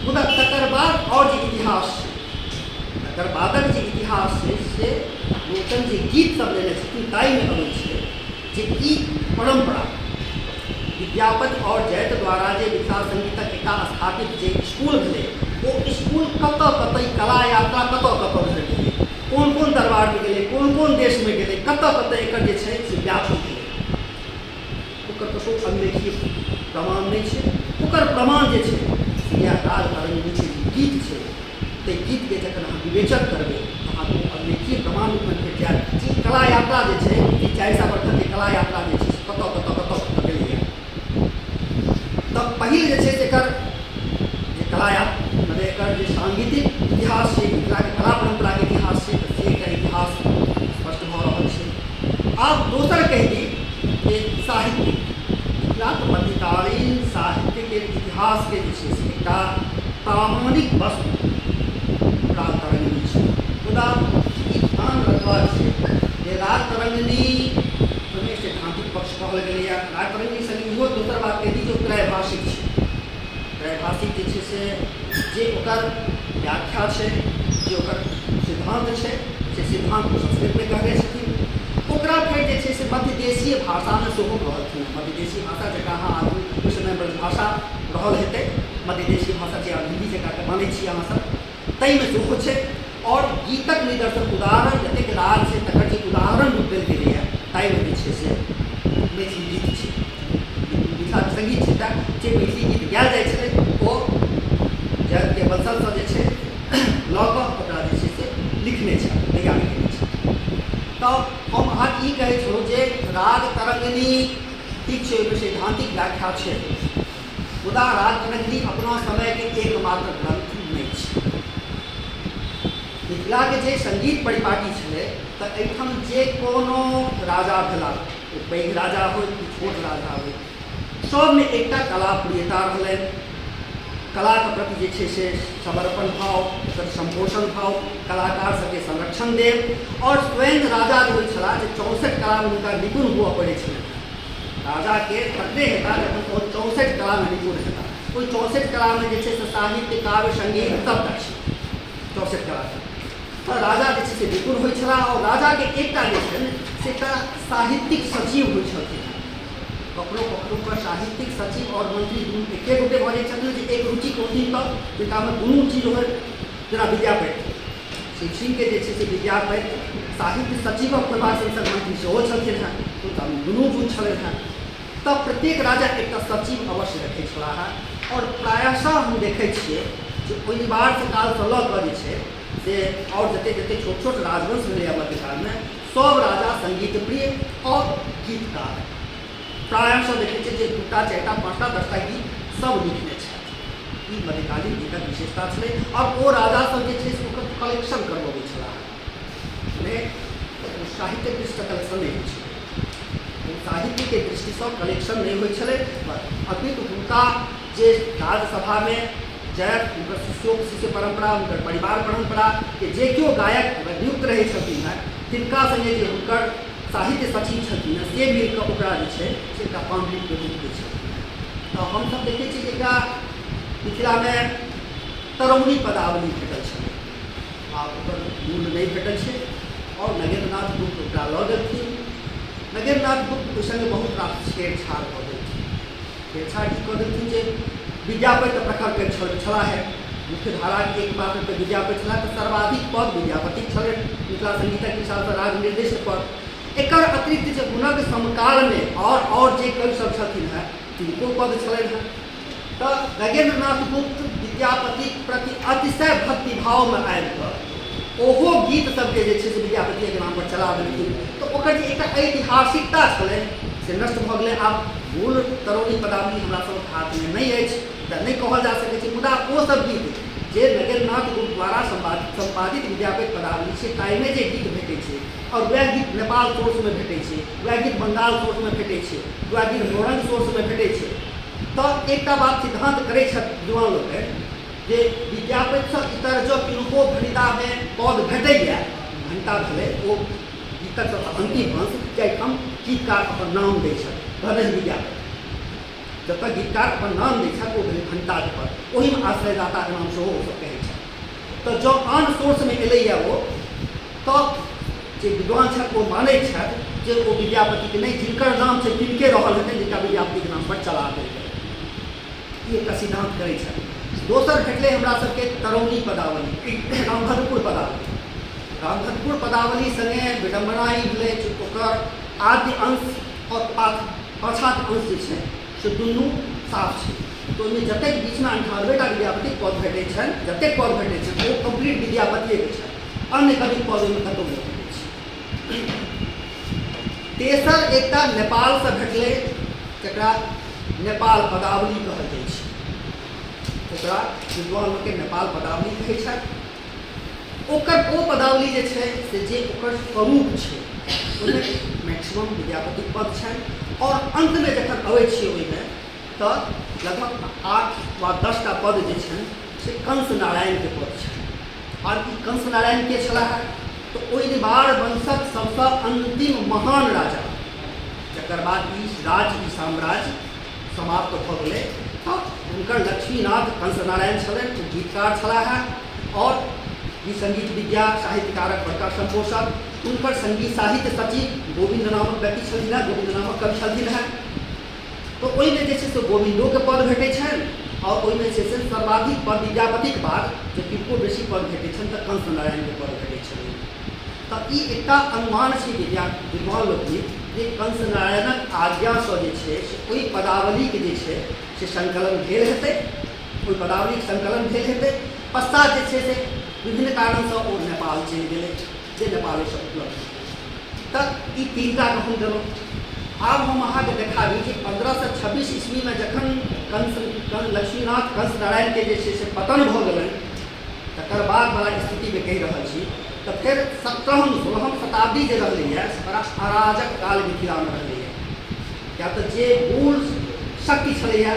मुदा तकर बाद और जे इतिहास छै तकर बादक जे इतिहास छै से लोचन जे गीत सब लेने छथिन ताहिमे अबै छै जे ई परम्परा विद्यापति और जयत द्वारा जे मिथिला संगीतक एकटा स्थापित जे स्कूल भेलै ओ स्कूल कतऽ कतऽ ई कला यात्रा कतऽ कतऽ भेलै, कोन कोन दरबारमे गेलै, कोन कोन देशमे गेलै, कतऽ कतऽ एकर जे छै से व्यापक भेलै, ओकर कतहु अभिलेखीय प्रमाण नहि छै। ओकर प्रमाण जे छै इएह राज तरंगिणीके जे गीत छै ताहि गीतके जखन अहाँ विवेचन करबै अहाँके अभिलेखीय प्रमाण रूपमे भेट जायत जे कला यात्रा जे छै ई 400 वर्षक जे कला यात्रा जे छै कतऽ कतऽ कतऽ कतऽ गेलैए। तऽ पहिल जे छै से एकर जे कला यात्रा मतलब एकर जे सांगीतिक इतिहास छै इतिहासके जे छै से एकटा प्रामाणिक वस्तु राज तरंगिणी छै। मुदा ई ध्यान रखबाक छै जे राज तरंगिणी ओहिमे सैद्धांतिक पक्ष कहल गेलैए। राज तरंगिणी संगे इहो दोसर बात कहि दी जे ओ त्रैभाषिक छै। त्रैभाषिक जे छै से जे ओकर व्याख्या छै, जे ओकर सिद्धांत छै, से सिद्धांत संस्कृतमे कहने छथिन। ओकरा फेर जे छै से मध्यदेशीय भाषामे सेहो कहलखिन। मध्यदेशीय भाषा जकरा अहाँ आगू ओहि समय ब्रजभाषा रहल हेतै, मध्यदेशीय भाषा जे आब हिन्दी जकरा के मानै छी अहाँसभ, ताहिमे सेहो छै। और गीतक निदर्शन उदाहरण जतेक राग छै तकर जे उदाहरण रूप देल गेलैए ताहिमे जे छै से मैथिली गीत छै। मिथिला संगीत छै जे मैथिली गीत गायल जाइ छलै ओ जगतके वंशजसँ जे छै लऽ कऽ ओकरा जे छै से लिखने छथि, तैयार केने छथि। तऽ हम अहाँके ई कहै छलहुँ जे राग तरंगिणी ठीक छै, ओहिमे सैद्धांतिक व्याख्या छै, मुदा राग तरंगिणी अपना समयके एकमात्र ग्रंथ नहि छै। मिथिलाके जे संगीत परिपाटी छलै तऽ एहिठाम जे कोनो राजा भेला, ओ पैघ राजा होइ कि छोट राजा होइ, सबमे एकटा कला प्रियता रहलनि। कलाके प्रति जे छै से समर्पण भाव, ओकर संपोषण भाव, कलाकार सबके संरक्षण देव। और स्वयं राजा जे होइ छलाह जे 64 कलामे हुनका निपुण हुअ पड़ै छलै। राजाके तखने हेता जखन ओ 64 कलामे निपुण हेता। ओहि 64 कलामे जे छै से साहित्य, काव्य, संगीत सबटा छै 64 कला। तऽ राजा जे छै से निपुण होइ छलाह। और राजाके एकटा जे छै से एकटा साहित्यिक सचिव होइ छलखिन। कखनो कखनो पर साहित्यिक सचिव और मंत्री दुनू एके गोटे भऽ जाइ छथिन जे एक रुचि होथिन तऽ जिनकामे दुनू चीज होइ। जेना विद्यापति, शिक्षिणके जे छै से विद्यापति साहित्य सचिवक होयबाक संग मंत्री सेहो छलखिन हेँ, तऽ दुनू गुण छलनि हेँ। तऽ प्रत्येक राजा एकटा सचिव अवश्य रखै छलाह। और प्रायशः हम देखै छियै जे ओहि निवार्य कालसँ लऽ कऽ जे छै से और जतेक जतेक छोट छोट राजवंश भेलै मध्यकालमे, सब राजा संगीत प्रिय और गीतकार। प्रायशः देखै छियै जे 2टा 4टा 5टा 10टा गीत सब लिखने छथि। ई मध्यकालीन गीतक विशेषता छलै। और ओ राजा सब जे छै से ओकर कलेक्शन करबबै छलाह। साहित्यक दृष्टिसँ कलेक्शन नहि होइ छै, साहित्यके दृष्टिसँ कलेक्शन नहि होइ छलै। अपितु हुनका जे राजसभामे जय हुनकर शिष्य परम्परा, हुनकर परिवार परम्परा के जे केओ गायक नियुक्त रहै छथिन हेँ, तिनका संगे जे हुनकर साहित्य सचिव छथिन हेँ, से मिल कऽ ओकरा जे छै से एकटा पाण्डितके रूप दै छथिन। तऽ हमसभ देखै छियै जे एकटा मिथिलामे तरौनी पदावली भेटल छलै, आब ओकर मूल नहि भेटल छै। और नगेन्द्रनाथ गुप्त ओकरा लऽ देलखिन। नगेन्द्रनाथ गुप्त ओहि सङ्गे बहुत रास छेड़छाड़ कऽ देलखिन। छेड़छाड़ ई कऽ देलखिन जे विद्यापति तऽ प्रखर छलाह है, मुख्य धाराके एकमात्र तऽ विद्यापति छलाह, तऽ सर्वाधिक पद विद्यापति छलनि मिथिला संगीतक हिसाबसँ राग निर्दिष्ट पद। एकर अतिरिक्त जे हुनक समकालमे और जे कवि सब छथिन हेँ तिनको पद छलनि हेँ। तऽ नगेन्द्रनाथ गुप्त विद्यापतिक प्रति अतिशय भक्तिभावमे आबि कऽ ओहो गीत सबके जे छै से विद्यापतिके नाम पर चला देलखिन। तऽ ओकर जे एकटा ऐतिहासिकता छलै से नष्ट भऽ गेलै। आब मूल तरौनी पदावली हमरा सभक हाथमे नहि अछि तऽ नहि कहल जा सकै छै, मुदा ओ सब गीत जे नगेन्द्रनाथ गुप्त द्वारा संपादित विद्यापति पदावली छै ताहिमे जे गीत भेटै छै, और वएह गीत नेपाल सोर्समे भेटै छै, वएह गीत बंगाल सोर्समे भेटै छै, वएह गीत मोरंग सोर्समे भेटै छै। तऽ एकटा बात सिद्धांत करै छथि युवा लोकनि जे विद्यापतिसँ इतर जँ किनको भनितामे पद भेटैए, भनिता भेलै ओ गीतक अंतिम अंश, जाहिठाम गीतकार अपन नाम दै छथि, भदन विद्यापति जतऽ गीतकार अपन नाम दै छथि ओ भेलै भनिताके पद, ओहिमे आश्रयदाताके नाम सेहो ओसभ कहै छथि। तऽ जँ आन सोर्समे एलैए ओ, तब जे विद्वान छथि ओ मानै छथि जे ओ विद्यापतिके नहि, जिनकर नाम छै तिनके रहल हेतै जिनका विद्यापतिके नाम पर चला देल गेलै। ई एकटा सिद्धांत करै छथि। दोसर भेटलै हमरा सबके तरौनी पदावली, रामभद्रपुर पदावली। रामभद्रपुर पदावली संगे विडम्बना ई भेलै जे ओकर आद्य अंश और पाछात अंश जे छै से दुनू साफ छै। तऽ ओहिमे जतेक बीचमे 98टा विद्यापतिक पद भेटै छनि, जतेक पद भेटै छनि ओ कम्प्लीट विद्यापतिएके छनि, अन्य कवि पद ओहिमे कतहु नहि भेटै छै। तेसर एकटा नेपालसँ भेटलै जकरा नेपाल पदावली कहल जाइ छै, ओकरा विद्वान लोकके नेपाल पदावली कहै छथि। ओकर ओ पदावली जे छै से जे ओकर स्वरूप छै ओहिमे मैक्सिमम विद्यापतिक पद छनि। और अंतमे जखन अबै छियै ओहिमे तो लगभग 8 वा 10 टा पद जे छनि से कंस नारायणके पद छनि। और ई कंस नारायण के छलाह तो ओहि निबार वंशक सबसँ अंतिम महान राजा, जकर बाद ई राज्य ई साम्राज्य समाप्त भऽ गेलै। तऽ हुनकर लक्ष्मीनाथ कंस नारायण छलनि, ओ गीतकार छलाह और ई संगीत विद्या साहित्यकारक बड़का संपोषक। हुनकर संगीत साहित्य सचिव गोविंद नामक व्यक्ति छलखिन हेँ, गोविंद नामक कवि छलखिन हेँ। तो ओहिमे जे छै से गोविंदोके पद भेटै छनि और ओहिमे जे छै सर्वाधिक पद विद्यापतिके बाद जे किनको बेसी पद भेटै छनि तऽ कंस नारायणके पद भेटै छनि। तऽ ई एकटा अनुमान छै विद्वान लोकनिक जे कंस नारायणक आज्ञासँ जे छै से ओहि पदावलीके जे छै से संकलन भेल हेतै, ओहि पदावलीके संकलन भेल हेतै। पश्चात जे छै से विभिन्न कारणसँ ओ नेपाल चलि गेलै, जे नेपालेसँ उपलब्ध हेतै। तऽ ई 3टा हम देलहुँ। आब हम अहाँके देखाबी कि 1526 ईस्वीमे जखन लक्ष्मीनाथ कंस नारायणके जे छै से पतन भऽ गेलनि, तकर बाद बड़ा स्थितिमे कहि रहल छी, तऽ फेर 17वीं 16वीं शताब्दी जे रहलैए से बड़ा अराजक काल मिथिलामे रहलैए। किया तऽ जे मूल शक्ति छलैए,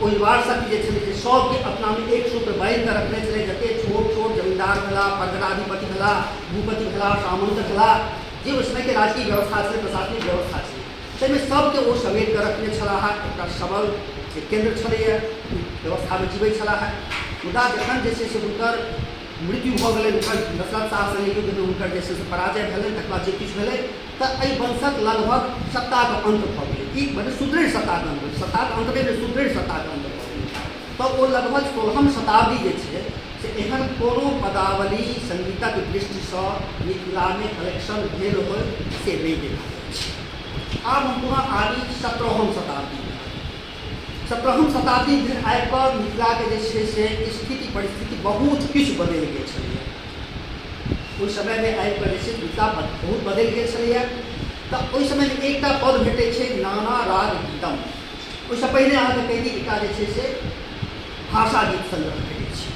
ओ युवार शक्ति जे छलै से सबके अपनामे एक सूत्र बान्हि कऽ रखने छलै। जतेक छोट छोट जमींदार भेला, परगनाधिपति भेला, भूपति भेला, सामंत भेला, जे ओहि समयके राजकीय व्यवस्था छलै, प्रशासनिक व्यवस्था छलै, ताहिमे सबके ओ समेट कऽ रखने छलाह। एकटा सबल केन्द्र छलैए, व्यवस्थामे जीवै छलाह। मुदा जखन जे छै से हुनकर मृत्यु भऽ गेलै, हुनकर दशरथ शाह संगे युद्धमे हुनकर जे छै से पराजय भेलनि, तकर बाद जे किछु भेलै तऽ एहि वंशक लगभग सत्ताके अंत भऽ गेलै। ई मने सुदृढ़ सत्ताके अंत, सत्ताके अंत नहि, सुदृढ़ सत्ताके अंत भऽ गेलै। तऽ ओ लगभग 16वीं शताब्दी जे छै से एहन कोनो पदावली संगीतक दृष्टिसँ मिथिलामे कलेक्शन भेल होय से नहि देखा जाइ छै। आब हम पुनः आबी 17वीं शताब्दी। 17वीं शताब्दी धरि आबि कऽ मिथिलाके जे छै से स्थिति परिस्थिति बहुत किछु बदलि गेल छलैए। ओहि समयमे आबि कऽ जे छै मिथिला बहुत बदलि गेल छलैए। तऽ ओहि समयमे एकटा पद भेटै छै नाना राग गीतम। ओहिसँ पहिने अहाँके कहि दी एकटा जे छै से भाषा गीत संग्रह भेटै छै,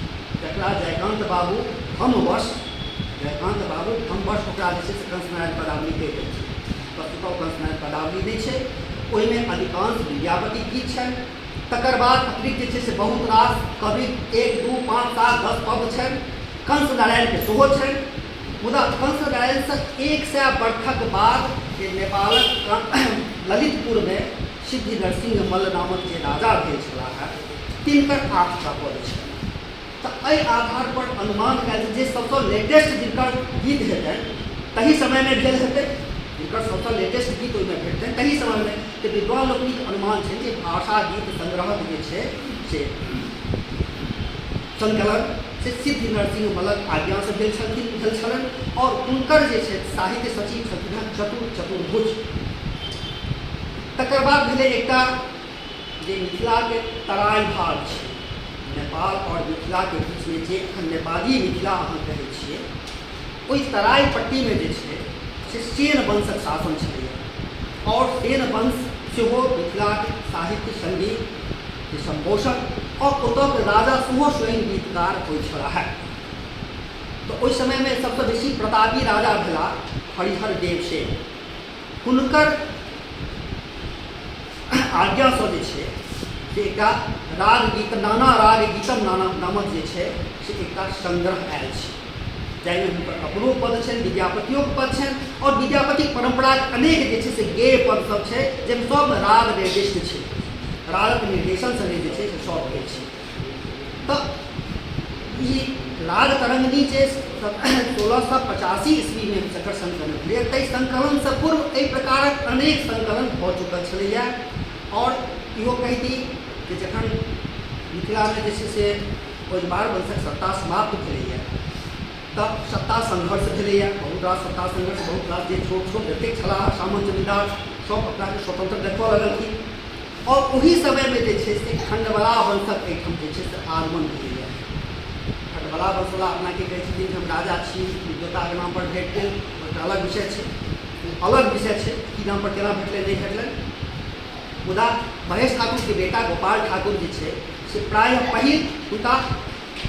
जकरा जयकान्त बाबू हमवश ओकरा जे छै से कंस नारायण पदावली कहि दै छै। वस्तुतः कंस नारायण पदावली नहि छै, ओहिमे अधिकांश विद्यापति गीत छनि। तकर बाद अतिरिक्त जे छै से बहुत रास कवि 1, 2, 5, 7, 10 पद छनि, कंस नारायणके सेहो छनि। मुदा कंस नारायणसँ 100 वर्षक बाद जे नेपालक ललितपुरमे सिद्धि नरसिंह मल्ल नामक जे राजा भेल छलाह, तिनकर 8 टा पद छनि। तऽ एहि आधार पर अनुमान कयल जे सबसँ लेटेस्ट जिनकर गीत हेतनि तही समयमे भेल हेतै, जिनकर सबसँ लेटेस्ट गीत ओहिमे भेटतनि तही समयमे। तऽ विद्वान लोकनिक अनुमान छै जे भाषा गीत संग्रहक जे छै से संकलन से सिद्धि नरसिंह मल्लक आज्ञासँ भेल छलनि। और हुनकर जे छै साहित्य सचिव छलखिन चतुर्भुज। तकर बाद भेलै एकटा जे मिथिलाके तराई भाग छै, नेपाल और मिथिलाके बीचमे जे एखन नेपाली मिथिला अहाँ कहै छियै, ओहि तराई पट्टीमे जे छै से सेन वंशक शासन छलैए। और सेन वंश सेहो मिथिलाके साहित्य संगीत संपोषक और ओतऽके राजा सेहो स्वयं गीतकार होइ छलाह। तऽ ओहि समयमे सबसँ बेसी प्रतापी राजा भेला हरिहर देव सेन। हुनकर आज्ञासँ जे छै से एकटा राग गीत नाना राग गीतम नामक जे छै से एकटा संग्रह आयल छै, जाहिमे हुनकर अपनो पद छनि, विद्यापतियोके पद छनि। और विद्यापतिक परम्पराक अनेक जे छै से गेय पद सब छै, जाहिमे सब राग निर्दिष्ट छै, रागक निर्देशन संगे जे छै से सब भेल छै। तऽ ई राग तरंगिणी जे 1685 ईस्वीमे जकर संकलन भेलै, ताहि संकलनसँ पूर्व एहि प्रकारक अनेक संकलन भऽ चुकल छलैए। और इहो कहि दी जे जखन मिथिलामे जे छै से ओजबार वंशक सत्ता समाप्त भेलैए, तब सत्ता संघर्ष भेलैए। बहुत रास सत्ता संघर्ष, बहुत रास जे छोट छोट जतेक छलाह सामंत जमींदार सब अपनाके स्वतंत्र देखबऽ लगलखिन। और ओहि समयमे जे छै से खण्डवला वंशक एहिठाम जे छै से आगमन भेलैए। खण्डवला वंशवला अपनाके कहै छथिन हम राजा छी, विद्वताके नाम पर भेट गेल, एकटा अलग विषय छै, कि नाम पर केना भेटलै नहि भेटलै। मुदा महेश ठाकुरके बेटा गोपाल ठाकुर जे छै से प्रायः पहिल हुनका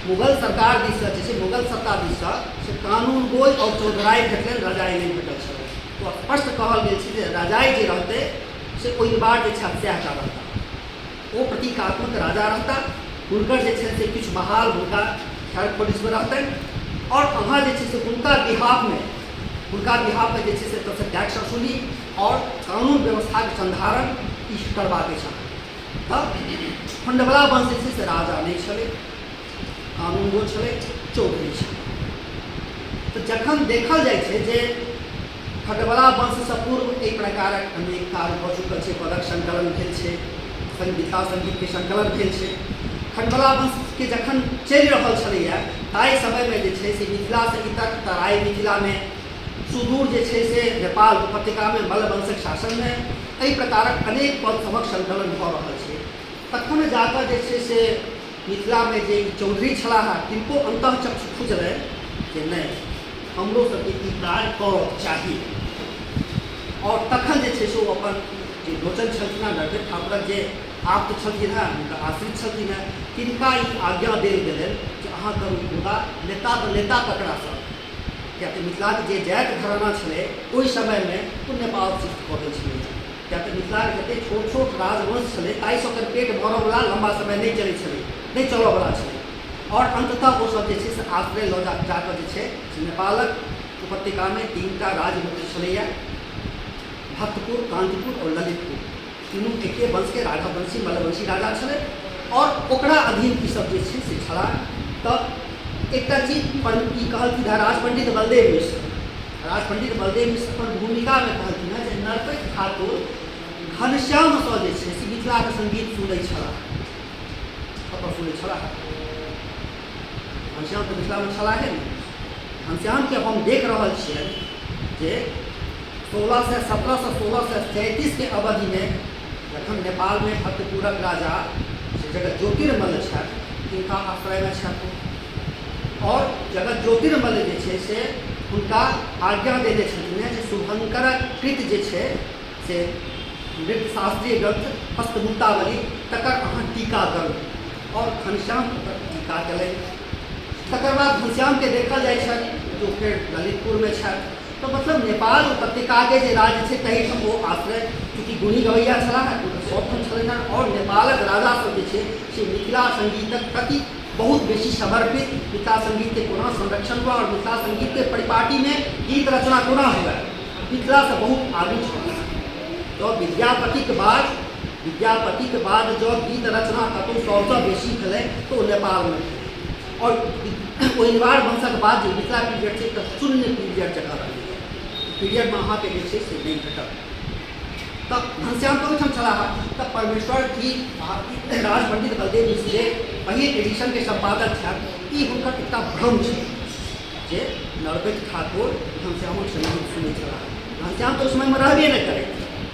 मुगल सरकार दिससँ जे छै मुगल सत्ता दिससँ से कानून गोई और चौधराइ भेटलनि, रजाइ नहि भेटल छलै। तो स्पष्ट कहल गेल छै जे रजाइ जे रहतै से ओहि बार जे छै सएहटा रहता। वो प्रतीकात्मक राजा रहता, हुनकर जे छै से किछु बहाल हुनका हेड पुलिसमे रहतनि, और अहाँ जे छै से हुनका बिहाफमे जे छै से सबसँ टैक्स वसूली और कानून व्यवस्थाके संधारण ई करबाके चाही। तब खण्डवला वंश जे छै से राजा नहि छलै, कानूनो छलै, चौधरी छलै। तऽ जखन देखल जाइ छै जे खण्डवला वंशसँ पूर्व एहि प्रकारक अनेक काज भऽ चुकल छै, पदक संकलन भेल छै, मिथिला संगीतके संकलन भेल छै। खण्डवला वंशके जखन चलि रहल छलैए ताहि समयमे जे छै से मिथिला संगीतक तराई मिथिलामे, सुदूर जे छै से नेपाल उपत्यकामे मल्लवंशक शासनमे एहि प्रकारक अनेक पद सभक संकलन भऽ रहल छै। तखन जाकऽ जे छै से मिथिलामे जे चौधरी छलाह तिनको अंतःचक्षु खुजलै जे नहि, हमरो सबके ई काज करऽ चाही। और तखन जे छै से ओ अपन जे लोचन छलखिन हेँ नरदेव ठाकुरक जे आप्त छलखिन हेँ, हुनका आश्रित छलखिन हेँ, तिनका ई आज्ञा देल गेलनि जे अहाँ करू। मुदा नेता ककरासँ, किएक तऽ मिथिलाके जे जाति घराना छलै ओहि समयमे ओ नेपाल शिफ्ट कऽ गेल छलै। किएक तऽ मिथिलाके जतेक छोट छोट राजवंश छलै ताहिसँ ओकर पेट भरऽवला लम्बा समय नहि चलै छलै, नहि चलऽवला छलै। और अंततः ओसभ जे छै से आश्रय लऽ जाकऽ जे छै से नेपालक उपत्यकामे 3टा राजमुद्र छलैए, भक्तपुर, कान्तिपुर और ललितपुर। तीनू एके वंशके राघववंशी मल्लवंशी राजा छलै और ओकरा अधीन ई सब जे छै से छलाह। तऽ एकटा चीज ई कहलखिन हेँ राज पंडित बलदेव मिश्र अपन भूमिकामे कहलखिन हेँ जे नरपति ठाकुर घनश्यामसँ जे छै से मिथिलाके संगीत सुनै छलाह। कतऽ सुनै छलाह? घनश्याम तऽ मिथिलामे छलाहे ने। घनश्यामके हम देख रहल छियनि जे 1617 से 1633 के अवधिमे जखन नेपालमे भक्तपुरक राजा से जगत ज्योतिर्मल्ल छथि, तिनका आश्रयमे छथि। और जगत ज्योतिर्मल्ल जे छै से हुनका आज्ञा देने छलखिन हेँ जे शुभंकरक कृत जे छै से नृत्य शास्त्रीय ग्रंथ हस्तमुक्तावली तकर अहाँ टीका करू। और घनश्याम तकर टीका केलनि। तकर बाद घनश्यामके देखल जाइ छथि जो फेर ललितपुरमे छथि। तो मतलब नेपाल उपत्यकाके जे राज्य छै तहीठाम ओ आश्रय, चूँकि गुणी गवैया छलाह, सौठन छलनि हेँ और नेपालक राजासभ जे छै से मिथिला संगीतक प्रति बहुत बेसी समर्पित, मिथिला संगीतके कोना संरक्षण हुआ और मिथिला संगीतके परिपाटी में गीत रचना कोना हुआ, मिथिलासँ बहुत आगू छल। तो विद्यापतिके बाद जो गीत रचना कतहु सबसँ बेसी भेलै तो नेपालमे। और ओहिनवार वंशक बाद जे मिथिला पीरियड छै तऽ शून्य पीरियड जकाँ रहलै, पीरियडमे अहाँके जे छै से नहि भेटत। तब घनश्याम तो ओहिठाम छलाह। तब परमेश्वर की राज पंडित बलदेव मिश्र जे पहिल एडिशन के संपादक छथि, ई हुनकर एकटा भ्रम छै जे नरपति ठाकुर घनश्यामक संगीत सुनै छलाह। घनश्याम तो ओहि समयमे रहबे नहि करै,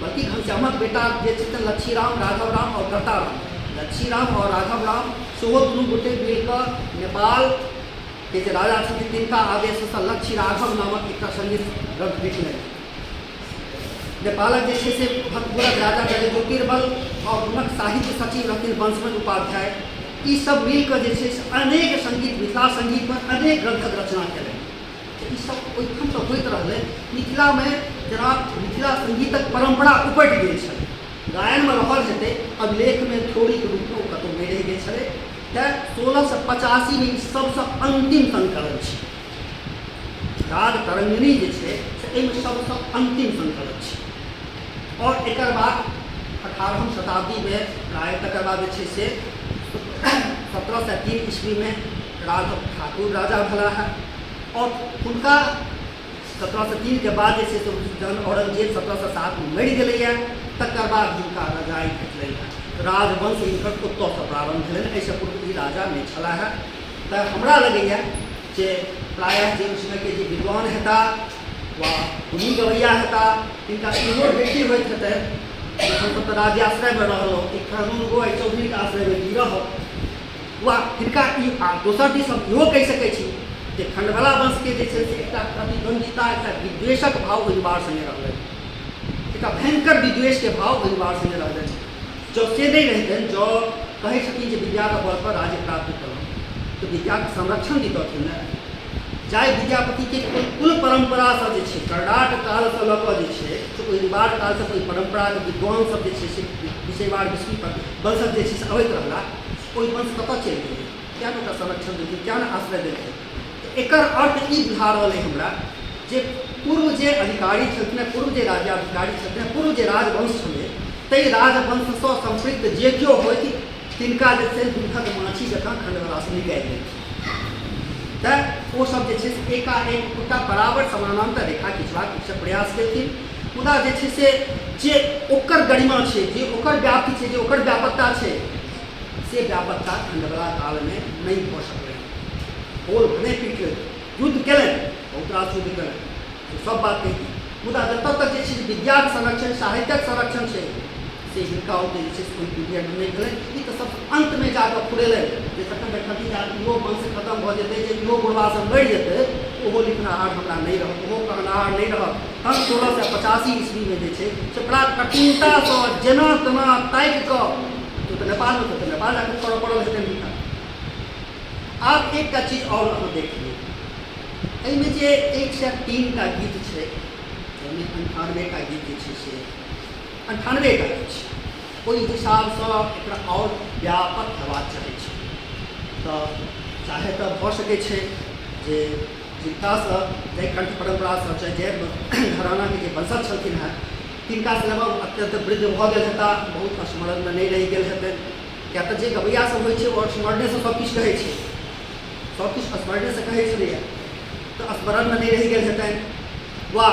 बल्कि घनश्यामक बेटा जे छै लच्छीराम, राघवराम और दत्ताराम, लच्छीराम और राघवराम सेहो दुनू गोटे मिलकर नेपालके जे राजा छथिन तिनका आदेशसँ लच्छी राघव नामक एकटा संगीत ग्रंथ लिखलनि। नेपालक जे छै से भक्तपुरक राजा जगत ज्योतिर्मल्ल और हुनक साहित्य सचिव रहथिन वंशमन उपाध्याय, ई सब मिलकर जे छै से अनेक संगीत, मिथिला संगीतमे अनेक ग्रंथक रचना केलनि। ई सब ओहिठाम तऽ होइत रहलै। मिथिलामे जेना मिथिला संगीतक परंपरा उपटि गेल छलै, गायनमे रहल हेतै, अभिलेखमे थोड़ीक रूपमे ओ कतहु नहि रहि गेल छलै। तऽ 1685 में ई सबसँ अंतिम संकलन छै। राग तरंगिणी जे छै से एहिमे सबसँ अंतिम संकलन छै। और एकर बाद 18वीं शताब्दी में प्राय तकर बाद जे छै से 1703 ईस्वी में राघव ठाकुर राजा भेला है। और हुनका 1703 के बाद जे छै से जहन औरंगजेब 1707 में मरि गेलैए, तकर बाद हुनका रजाई भेटलै है। राजवंश हिनकर ओतऽसँ प्रारंभ भेलनि, एहिसँ पूर्व ई राजा नहि छला है। तऽ हमरा लगैए जे प्रायः जे उस समयके जे विद्वान हेता वा गुणी गवैया हेता तिनका इहो भेटी होइत हेतै जे हमसभ तऽ राज्याश्रयमे रहलहुँ, एक कानून गो चौधरीके आश्रयमे की रहब। वा हिनका ई दोसर दिस हम इहो कहि सकै छी जे खण्डवला वंशके जे छै से एकटा प्रतिद्वंदिता, एकटा विद्वेषक भाव परिवार संगे रहलनि, एकटा भयंकर विद्वेषके भाव परिवार संगे रहलनि। जो से नहीं रहते, जो कहे छथिन जे विद्याके बल पर राज्य प्राप्त कलहुँ तो विद्याके संरक्षण दितथिन ने। चाहे विद्यापतिके कुल परम्परासँ जे छै कर्णाट कालसँ लऽ कऽ जे छै से परिवार कालसँ कोई परम्पराके विद्वान सब जे छै से विषयवार विष्णु पर वंशज जे छै से अबैत रहला, ओहि वंश कतऽ चलि गेलै, किया ने ओकरा संरक्षण देलकै, किया ने आश्रय देलकै। तऽ एकर अर्थ ई बुझा रहल अइ हमरा जे पूर्व जे अधिकारी छलखिन, पूर्व जे राज्याधिकारी छलखिन, पूर्व जे राजवंश छलै, ताहि राजवंशसँ सम्पृक्त जे केओ होइत तिनका जे छै दुखक माछी जकाँ खण्डवलासँ निकालि देलखिन। तऽ ओ सब जे छै से एकाएक ओकरा बराबर समानांतर रेखा खिंचबाक इच्छा प्रयास केलखिन, मुदा जे छै से जे ओकर गरिमा छै, जे ओकर व्याप्ति छै, जे ओकर व्यापकता छै, से व्यापकता खण्डवला कालमे नहि भऽ सकलै। बोल भने पीट युद्ध केलनि, बहुत रास युद्ध केलनि, सब बात कही, मुदा जतऽ तक जे छै विज्ञान संरक्षण, साहित्यक संरक्षण छै, से हिनका ओते जे छै से कोई पीरियड नहि भेलै। ई तऽ सब अंतमे जाकऽ फुरेलनि जे तखन देखलखिन जे इहो वंश खत्म भऽ जेतै, जे इहो बुढ़वासँ मरि जेतै, ओहो लिखनाहार हमरा नहि रहत, ओहो कहनाहार नहि रहत। हम 1685 ईस्वीमे जे छै से बड़ा कठिनतासँ जेना तेना ताकि कऽ तऽ नेपालमे तऽ नेपाल जाकऽ करऽ पड़ल हेतै लिखा। आब एकटा चीज आओर अहाँ देखिए, एहिमे जे 103टा गीत छै, ओहिमे 98टा गीत जे छै से 98टा गीत छै, ओहि हिसाबसँ एकरा आओर व्यापक हेबाक चाही छै। तऽ चाहे तऽ भऽ सकै छै जे जिनकासँ जाहि कंठ परम्परासँ चाहे जे घरानाके जे वंशज छलखिन हेँ तिनकासँ लगभग अत्यंत वृद्ध भऽ गेल हेताह, बहुत स्मरणमे नहि रहि गेल हेतनि, किया तऽ जे गबैयासभ होइ छै ओ स्मरणेसँ सबकिछु कहै छै, सबकिछु स्मरणेसँ कहै छलैए, तऽ स्मरणमे नहि रहि गेल हेतनि, वा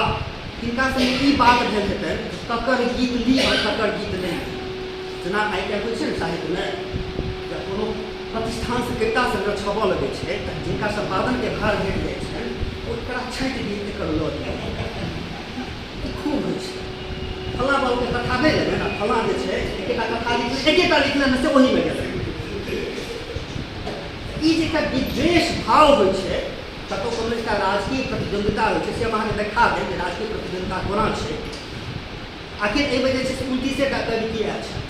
तिनका संगे ई बात भेल हेतनि तकर गीत ली आओर तकर गीत नहि ली। जेना आइ काल्हि होइ छै ने साहित्यमे, जब कोनो प्रतिष्ठानसँ कविता संग्रह छपऽ लगै छै तऽ जिनका संपादनके भार भेट जाइ छनि ओकरा छाँटि दिए एकर लऽ दिए, खूब होइ छै। फल्लाँ बाबूके कथा नहि लेबै ने, फल्लाँ जे छै एकेटा कथा लिखले, एकेटा लिखले से ओहिमे गेलै। ई जे एकटा विद्वेष भाव होइ छै, कतहु कोनो एकटा राजकीय प्रतिद्वंदिता होइ छै, से हम अहाँके देखा देब जे राजकीय प्रतिद्वंदिता कोना छै। आखिर एहिमे जे छै से 29टा कवि किया छै,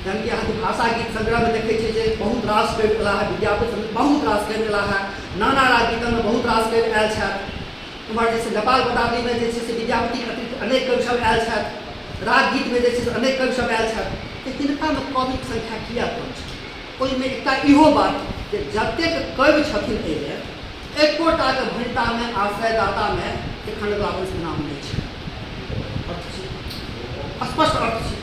यानी कि अहाँके भाषा गीत संग्रहमे देखै छै जे बहुत रास कवि अयला है, विद्यापति बहुत रास कवि अयला है, नाना राग गीतमे बहुत रास कवि आयल छथि, एम्हर जे छै नेपाल पदावलीमे जे छै से विद्यापति अतिरिक्त अनेक कवि सब आयल छथि, राग गीतमे जे छै से अनेक कवि सब आयल छथि। तऽ हिनकामे कविक संख्या किया कम छै? ओहिमे एकटा इहो बात जे जतेक कवि छथिन एहिमे एकोटाके भनितामे आश्रयदातामे खण्डवला वंशके नाम नहि छै, अर्थ छै स्पष्ट अर्थ छै,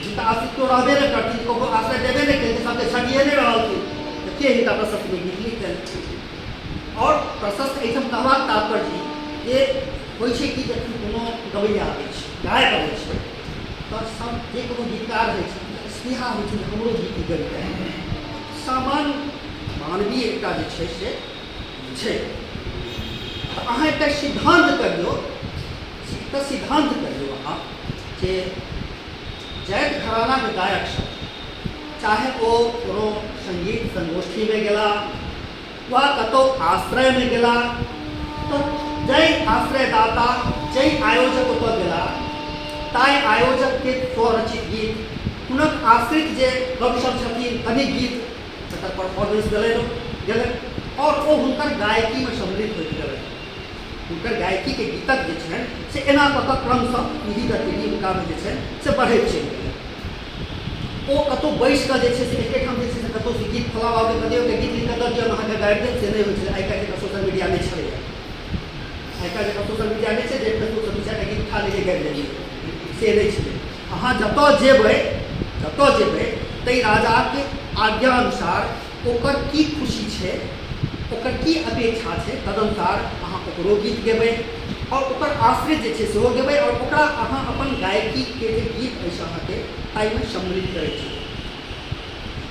जिनका अस्तित्व रहबे नहि करथिन, ककरो आश्रय देबे नहि करथिन, सबके छटिए नहि रहलखिन, तऽ के हिनका प्रशस्तिमे गीत लिखतनि। और प्रशस्त एहिठाम कहबाक तात्पर्य जे होइ छै कि जखन कोनो गबैया आबै छै, गायक अबै छै, तऽ सब जे कोनो गीतकार होइ छै स्नेहा होइ छै हमरो गीत गबैया, सामान्य मानवीय एकटा जे छै से छै। तऽ अहाँ एकटा सिद्धांत करियौ, एकटा सिद्धांत करियौ अहाँ जे जैत घरानाके गायक सब, चाहे ओ कोनो संगीत संगोष्ठीमे गेला वा कतौ आश्रयमे गेला, तऽ जाहि आश्रयदाता, जाहि आयोजक ओतऽ गेला, ताहि आयोजकके स्वरचित गीत, हुनक आश्रित जे कवि सब छथिन अनेक गीत तकर परफॉर्मेंस गेलै और ओ हुनकर गायकीमे सम्मिलित होइत गेलै। हुनकर गायकीके गीतक जे छनि से एना कऽ कऽ क्रमशः पीढ़ी दर पीढ़ी हुनकामे जे छनि से बढ़ैत चलि गेलै। ओ कतहु बैसि कऽ जे छै से एकेठाम जे छै से कतहुसँ गीत फलाँ बाबूके कतहुके गीत लिखऽ दऽ दियौ अहाँके गाबि देब, से नहि होइ छलै। आइ काल्हि जेका सोशल मीडिया नहि छलैए, आइ काल्हि जेका सोशल मीडिया नहि छै जे फेसबुकसँ दू चारिटा गीत उठा लेलियै गाबि देलियै, से नहि छलै। अहाँ जतऽ जेबै ताहि राजाके आज्ञा अनुसार ओकर की खुशी छै, ओकर की अपेक्षा छै, तदनुसार अहाँ ओकरो गीत गेबै और ओकर आश्रित जे छै सेहो गेबै और ओकरा अहाँ अपन गायकीके जे गीत अछि अहाँके ताहिमे सम्मिलित करै छी।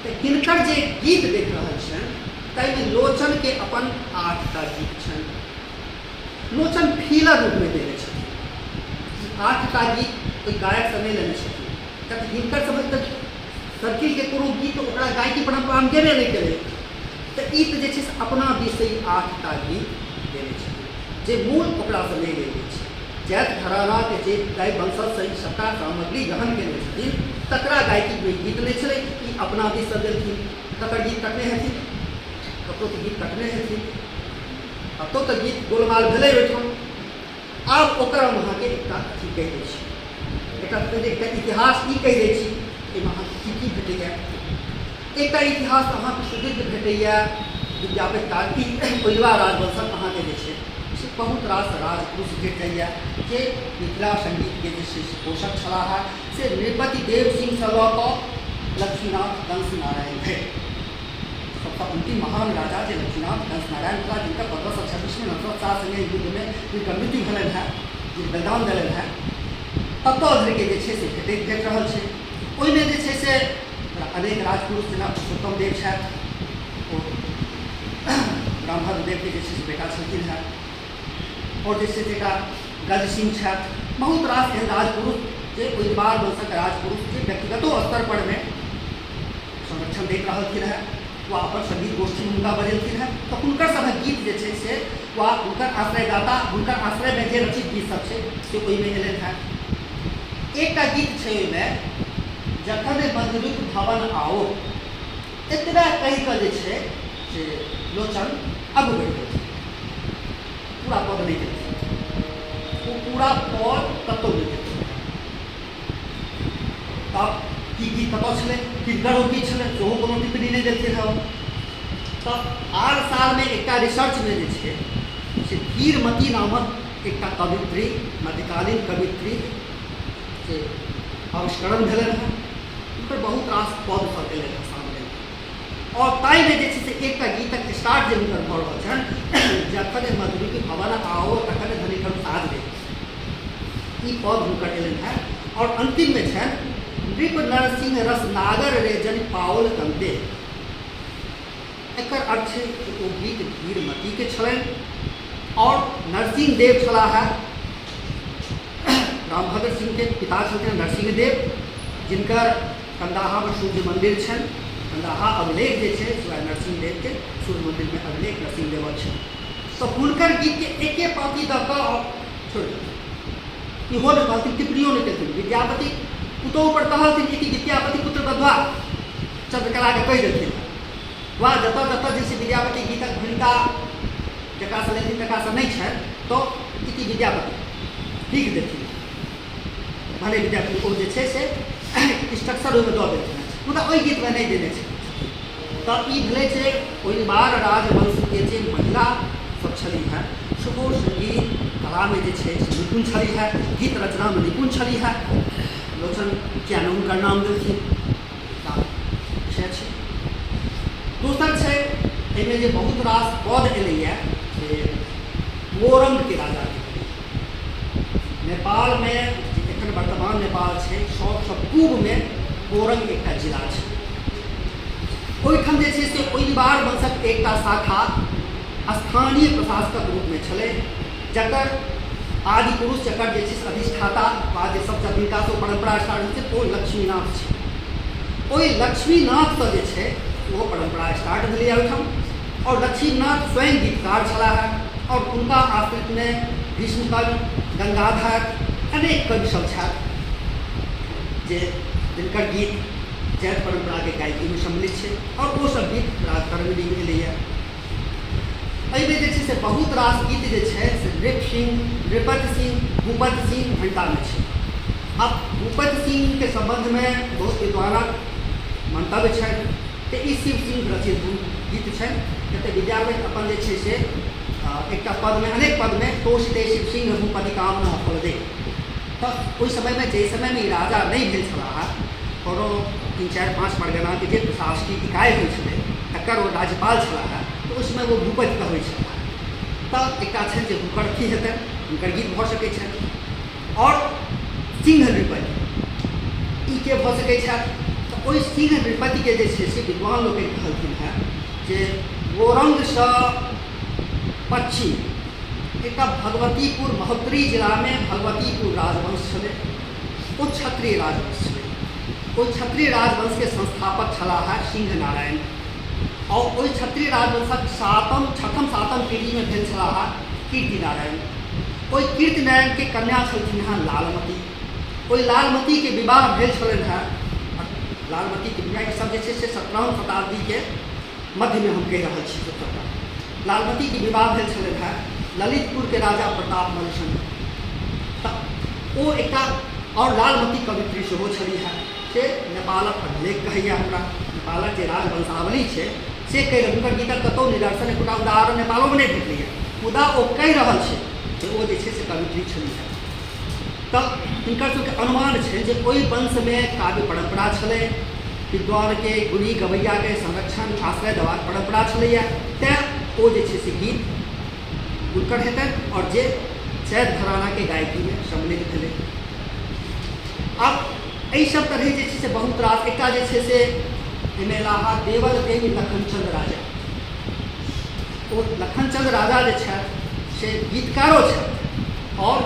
तऽ हिनकर जे गीत देख रहल छनि ताहिमे लोचनके अपन 8टा गीत छनि। लोचन फीलर रूपमे देने छथिन, 8टा गीत ओहि गायकसँ नहि लेने छथिन, कियाकि हिनकर समय तक सर्किलके कोनो गीत ओकरा गायकी परम्परामे गेबे नहि केलै। तऽ ई तऽ जे छै से अपना दिससँ 8टा गीत देने छथिन जे मूल ओकरासँ नहि लेल गेल छै। जैत घरानाके जे गाय वंशजसँ ई सबटा सामग्री ग्रहण केने छथिन तकरा गायकीमे गीत नहि छलै, ई अपना दिससँ देलखिन। तकर गीत कटने हेथिन, कतहु तऽ गीत कटने हेथिन, कतहु तऽ गीत गोलमाल भेलै ओहिठाम। आब ओकर हम अहाँके एकटा अथी कहि दै छी, एकटा इतिहास ई कहि दै छी एहिमे अहाँके की भेटैए। एकटा इतिहास अहाँके सुदीर्घ भेटैए विद्यापति काल की पहिलुका राजवंशक अहाँके जे छै से बहुत रास राजपुरुष भेट जाइए जे मिथिला संगीतके जे छै से पोषक छलाह से नृपति देव सिंहसँ लऽ कऽ लक्ष्मीनाथ कंस नारायण भेल। सबसँ अंतिम महान राजा जे लक्ष्मीनाथ कंस नारायण छलाह जिनकर 1526 में नरपत संगे युद्ध में जिनकर मृत्यु भेलनि हेँ, जे बलिदान देलनि हेँ, ततऽ धरिके जे छै से भेट रहल छै। ओहिमे जे छै से अनेक राजपुरुष जेना पुरुषोत्तम देव छथि, ओ ब्राह्मण देवके जे छै से बेटा छलखिन हेँ, और जे छै से एकटा गज सिंह छथि। बहुत रास एहन राजपुरुष जे परिवार वंशक राजपुरुष जे व्यक्तिगतो स्तर पर में संरक्षण दैत रहलखिन हेँ, वा अपन संगीत गोष्ठी हुनका बजेलखिन हेँ, तऽ हुनकर सभक गीत जे छै से वा हुनकर आश्रयदाता हुनकर आश्रयमे जे रचित गीत सब छै से ओहिमे एलनि हेँ। एकटा गीत छै ओहिमे, जखन मधुरिक भवन आओ, एतबा कहि कऽ जे छै से लोचन आगू बढ़ि गेल, पूरा पद नहीं देते, वो पूरा पद कतौ नहीं देते। तब की गीत कतौ छलै, किनकरो गीत छलै, सेहो कोनो टिप्पणी नहीं देलखिन हेँ। तब आर साल में एकटा रिसर्च में जे छै से धीरमती नामक एकटा कवित्री, मध्यकालीन कवित्री से आविष्करण भेलनि हेँ। हुनकर बहुत रास पद सब एलनि हेँ सामने, और ताहि में जे छै से एकटा गीतक स्टार्ट जे हुनकर भऽ रहल छनि, जखन मधुरिक भवन आओ तखन धनिकर साज रे, ई पद हुनकर एलनि हेँ। और अंतिम में छनि, नृप नरसिंह रस नागर रे जन पाओल कंते। एकर अर्थ छै कि ओ गीत धीरमती के छलनि, और नरसिंह देव छलाह है, रामभद्र सिंह के पिता छलखिन नरसिंह देव, जिनकर कंदाहा में सूर्य मंदिर छनि। कंदाहा अभिलेख जे छै से नरसिंह देव के सूर्य मंदिर में अभिलेख नरसिंह देव छै। तो हुनकर गीत के एके पाँति दऽ कऽ छोड़ि देलखिन, इहो नहि कहलखिन, टिप्पणियो नहि केलखिन। विद्यापति पुतोह पर कहलखिन कि विद्यापति पुत्र बधवा चंद्रकला के कहि देलखिन, वा जतऽ जतऽ जे छै विद्यापति गीतक भूमिका जकरासँ लेथिन तकरासँ नहि छनि, तो इति विद्यापति लिख देथिन, भले विद्यापति ओ जे छै से स्ट्रक्चर ओहिमे दऽ देथिन, मुदा ओहि गीतमे नहि देने छै। तऽ ई भेलै जे ओहिबार राजवंशके जे महिला सब छली है, सेहो संगीत कला में जे छै से निपुण छली है, गीत रचना में निपुण छली है। लोचन किया ने हुनकर नाम देलखिन, विषय छै। दोसर छै एहिमे जे बहुत रास पद एलैए से मोरंग के राजा के। नेपाल में एखन वर्तमान नेपाल छै, सबसँ पूर्व में मोरंग एकटा जिला छै। ओहिठाम जे छै से ओहिबार वंशक एकटा शाखा स्थानीय प्रशासकक रूप में छलै, जकर आदि पुरुष जकर जे छै से अधिष्ठाता वा जे सबसँ जिनकासँ परम्परा स्टार्ट होइ छै ओ लक्ष्मीनाथ छै। ओहि लक्ष्मीनाथसँ जे छै वो परम्परा स्टार्ट भेलै ओहिठाम, और लक्ष्मीनाथ स्वयं गीतकार छलाह है, और उनका आश्रित में भीष्मकवि, गंगाधर, अनेक कवि सब छथि जे जिनकर गीत जैत परम्परा के गायकी में सम्मिलित छै, और वो सब गीत राजतरंगिणी में एलैए। एहिमे जे छै से बहुत रास गीत जे छै से नृप सिंह, नृपति सिंह, भूपति सिंह भंटा में छै। अब भूपति सिंह के संबंध में बहुत विद्वानक मंतव्य छै, तो ई शिव सिंह रचित गीत छै। जते विद्यापति अपन जे छै से एकटा पद में, अनेक पद में तोषिते शिव सिंह भूपति काम न फल दे। तो ओहि समय में जे समय में राजा नहीं भेल छलाह, कोनो 3-4-5 परगना के जे प्रशासकीय इकाई होइ छलै तकर ओ राज्यपाल छलाह, तो उसमें वो भूपति कहै छलाह। तब एकटा छनि जे हुनकर अथी हेतनि, हुनकर गीत भऽ सकै छनि। और सिंह नृपति ई के भऽ सकै छथि, तो ओहि सिंह नृपति के जे छै से विद्वान लोक कहलखिन हेँ जे मोरंगसँ पश्चिम एकटा भगवतीपुर महोत्तरी जिला में भगवतीपुर राजवंश छलै, ओ क्षत्रिय राजवंश छलै। ओ क्षत्रिय राजवंश के संस्थापक छलाह सिंह नारायण, और ओहि क्षत्रिय राजवंशक 6म-7म पीढ़ी में भेल छलाह कीर्ति नारायण। ओहि कीर्ति नारायण के कन्या छलखिन हेँ लालमती। ओहि लालमती के विवाह भेल छलनि हेँ, लालमती के विवाह सब जे छै से 17वीं शताब्दी के मध्य में हम कहि रहल छी। लालमती के विवाह भेल छलनि हेँ ललितपुर के राजा प्रताप मल संग। तऽ ओ एकटा और लालमती कवित्री सेहो छली है, से नेपालक अभिलेख कहैया हमरा नेपालक जे राजवंशावली छै से कहि रहल हुनकर गीतक कतहु निदर्शन एकटा उदाहरण नेपालोमे नहि भेटलैए मुदा ओ कहि रहल छै जे ओ जे छै से कवित्री छलीह। तऽ हिनकर सबके अनुमान छै जे ओहि वंशमे काव्य परम्परा छलै, विद्वानके गुणी गवैयाके संरक्षण आश्रय देबाक परम्परा छलैए, तेँ ओ जे छै से गीत हुनकर हेतनि आओर जे चैत घरानाके गायकीमे सम्मिलित भेलै। आब एहि सब तरहे जे छै से बहुत रास एकटा जे छै से एहिमे लाहा देवल देवी लखनचंद राजा, ओ लखनचंद राजा जे छथि से गीतकारो छथि आओर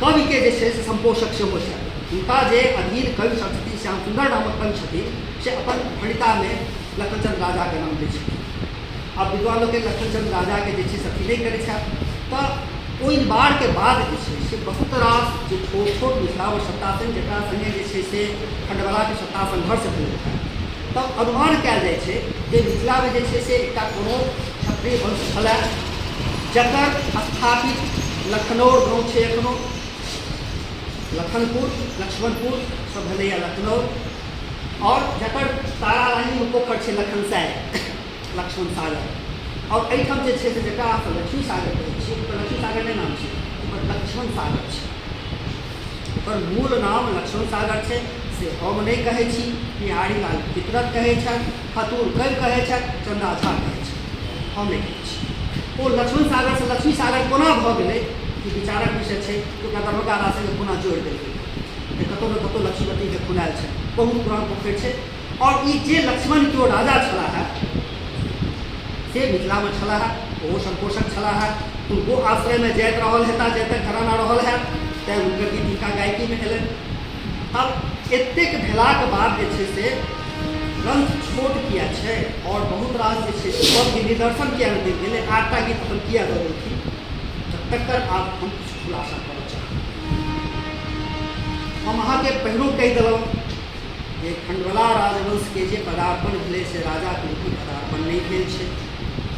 कविके जे छै से संपोषक सेहो छथि। हुनका जे अधीन कवि छथि श्याम सुंदर नामक कवि छथिन से अपन भणितामे लखनचंद राजाके नाम दै छथिन। आब विद्वान लोकके लखनचंद राजाके जे छै से अथी नहि करै छथि, तऽ ओहि बाढ़के बाद जे छै से बहुत रास जे छोट छोट मिथिलावर सत्ता छनि जकरा सङ्गे जे छै से खण्डवलाके सत्ता संघर्ष भेल है, तब अनुमान कयल जाइ छै जे मिथिलामे जे छै से एकटा कोनो क्षत्रिय वंश छलै जकर स्थापित लखनौर गाँव छै एखनो, लखनपुर लक्ष्मणपुर सब भेलैए लखनऊ, आओर जकर तारारानीमे पोखर छै लखनसाय लक्ष्मण सागर, और एहिठाम जे छै से जकरा अहाँ लक्ष्मी सागर कहै छियै ओकर लक्ष्मी सागर नहि नाम छै, ओकर लक्ष्मण सागर छै, ओकर मूल नाम लक्ष्मण सागर छै। से हम नहि कहै छी, बिहारी लाल फितरत कहै छथि, फतूर कवि कहै छथि, चंदा झा कहै छथि, हम नहि कहै छी। ओ लक्ष्मण सागरसँ लक्ष्मी सागर कोना भऽ गेलै ई विचारक विषय छै, ओकरा दरभंगा राशि कोना जोड़ि देलकै, कतहु ने कतहु लक्ष्मीवतीके खुनाएल छै, बहुत पुरान पोखरि छै। और ई जे लक्ष्मण केओ राजा छलाह से मिथिलामे छलाह, ओहो संपोषक छलाह, उनको आश्रयमे जाइत रहल हेता, जतऽ घराना रहल है तैँ हुनकर गीत हिनका गायकीमे अयलनि। अब एतेक भेलाक बाद जे छै से ग्रंथ छोट किया छै और बहुत रास जे छै से सबके निदर्शन किया नहि देल गेलै, 8टा गीत अपन किया दऽ देलखिन, तकर आब हम किछु खुलासा करऽ चाहब। हम अहाँके पहिनो कहि देलहुँ जे खण्डवला राजवंशके जे पदार्पण भेलै से राजाके रूपमे पदार्पण नहि भेल छै,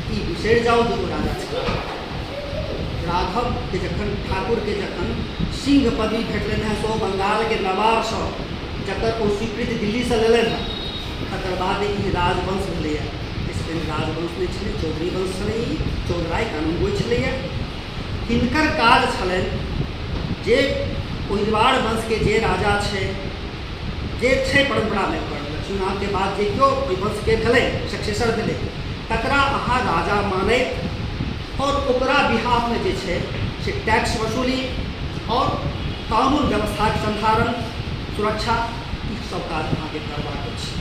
ई बिसरि जाउ जे ओ राजा छलाह। राघवके जखन ठाकुरके जखन सिंह पदवी भेटलनि हेँ सेहो बंगालके नवाबसँ, जकर ओ स्वीकृति दिल्लीसँ लेलनि हेँ, तकर बाद ई राजवंश भेलैए। इसलिए राजवंश नहि छलै, चौधरी वंश छलै, ई चौधराइ कानून होइ छलैए। हिनकर काज छलनि जे ओहिवाड़ वंशके जे राजा छै, जे छै परम्परामे लक्ष्मीनाथके बाद जे केओ ओहि वंशके भेलै, सक्सेसर भेलै, तकरा अहाँ राजा मानैत और ओकरा बिहाफमे जे छै से टैक्स वसूली और कानून व्यवस्थाके संधारण सुरक्षा ई सब काज अहाँके करबाक छै।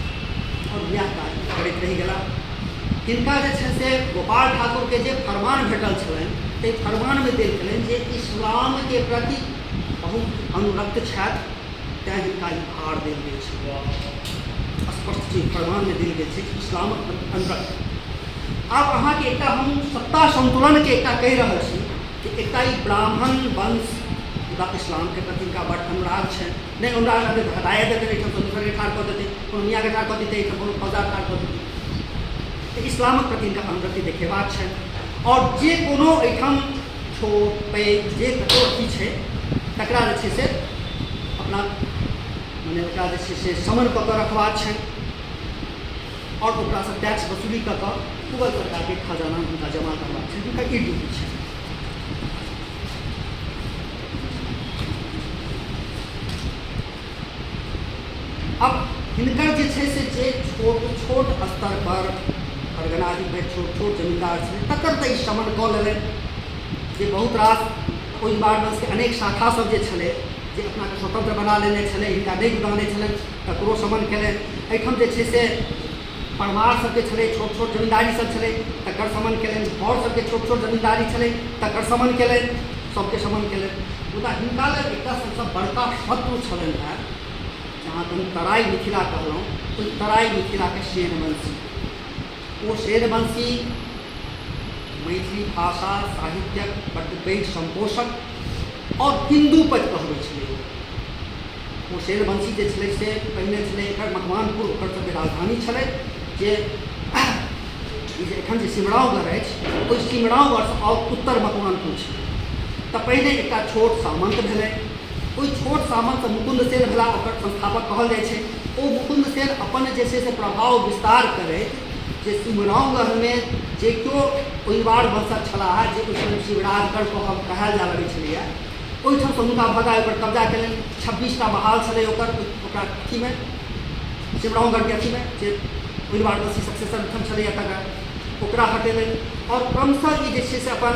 और इएह काज करैत रहि गेला। हिनका जे छै से गोपाल ठाकुरके जे फरमान भेटल छलनि, ताहि फरमानमे देल गेलनि जे इस्लामके प्रति बहुत अनुरक्त छथि, तैँ हिनका ई भार देल गेल छै। स्पष्ट छै फरमानमे देल गेल छै इस्लामक प्रति अनुरक्त। आब अहाँके एकटा हम सत्ता संतुलनके एकटा कहि रहल छी कि एकटा ई ब्राह्मण वंश मुदा इस्लामके प्रति हिनका बड़ अनुराग छै, नहि अनुराग रहतै तऽ हटाए देतै, एहिठाम सँ दोसरके ठाढ़ कऽ देतै, कोनो मियाँके ठाढ़ कऽ देतै, एहिठाम कोनो फौजदार ठाढ़ कऽ देतै। तऽ इस्लामक प्रति हिनका अनुरक्ति देखेबाक छै, और जे कोनो एहिठाम छोट पैघ जे कतहु अथी छै तकरा जे छै से अपना मने ओकरा जे छै से समन कऽ कऽ रखबाक छै, और ओकरासँ टैक्स वसूली कऽ कऽ मुगल सरकारके खजाना हुनका जमा करबाक छै, हुनका ई ड्यूटी छै। अब हिनकर जे छै से जे छोट छोट स्तर पर परगनाधिपति छोट छोट जमींदार छलै तकर तऽ ई शमन कऽ लेलनि, जे बहुत रास ओहि वंशके अनेक शाखा सब जे छलै जे अपनाके स्वतंत्र बना लेने छलै, हिनका नहि गुदानै छलनि, तकरो शमन केलनि। एहिठाम जे छै से परमार सबके छलै, छोट छोट जमींदारी सब छलै, तकर शमन केलनि, और सबके छोट छोट जमींदारी छलै तकर शमन केलनि, सबके शमन केलनि। मुदा हिनका लग एकटा सबसँ बड़का शत्रु छलनि हेँ, जहाँ हम तराई मिथिला कहलहुँ, ओहि तराई मिथिलाके सेनवंशी। ओ सेनवंशी मैथिली भाषा साहित्यक बड्ड पैघ संपोषक और हिन्दूपति कहबै छलै। ओ सेनवंशी जे छलै से पहिने छलै एकर मकवानपुर, ओकर सबके राजधानी छलै, जे एखन जे सिमरावगढ़ अछि ओहि सिमरावगढ़सँ और उत्तर मकवानपुर छै। तऽ पहिने एकटा छोट सामंत भेलै, ओहि छोट सामंत मुकुंद सेन भेला, ओकर संस्थापक कहल जाइ छै। ओ मुकुंद सेन अपन जे छै से प्रभाव विस्तार करैत जे शिवरामगढ़मे जे केओ ओहिवार वंशक छलाह, जे ओहिठाम शिवराजगढ़ कहल जा लगै छलैए, ओहिठामसँ हुनका भगाए ओकर कब्जा केलनि। 26टा बहाल छलै ओकरा अथीमे, शिवरामगढ़के अथीमे, जे ओहिवार वंशी सक्सेसर ओहिठाम छलैए तकर ओकरा हटेलनि। और क्रमशः ई जे छै से अपन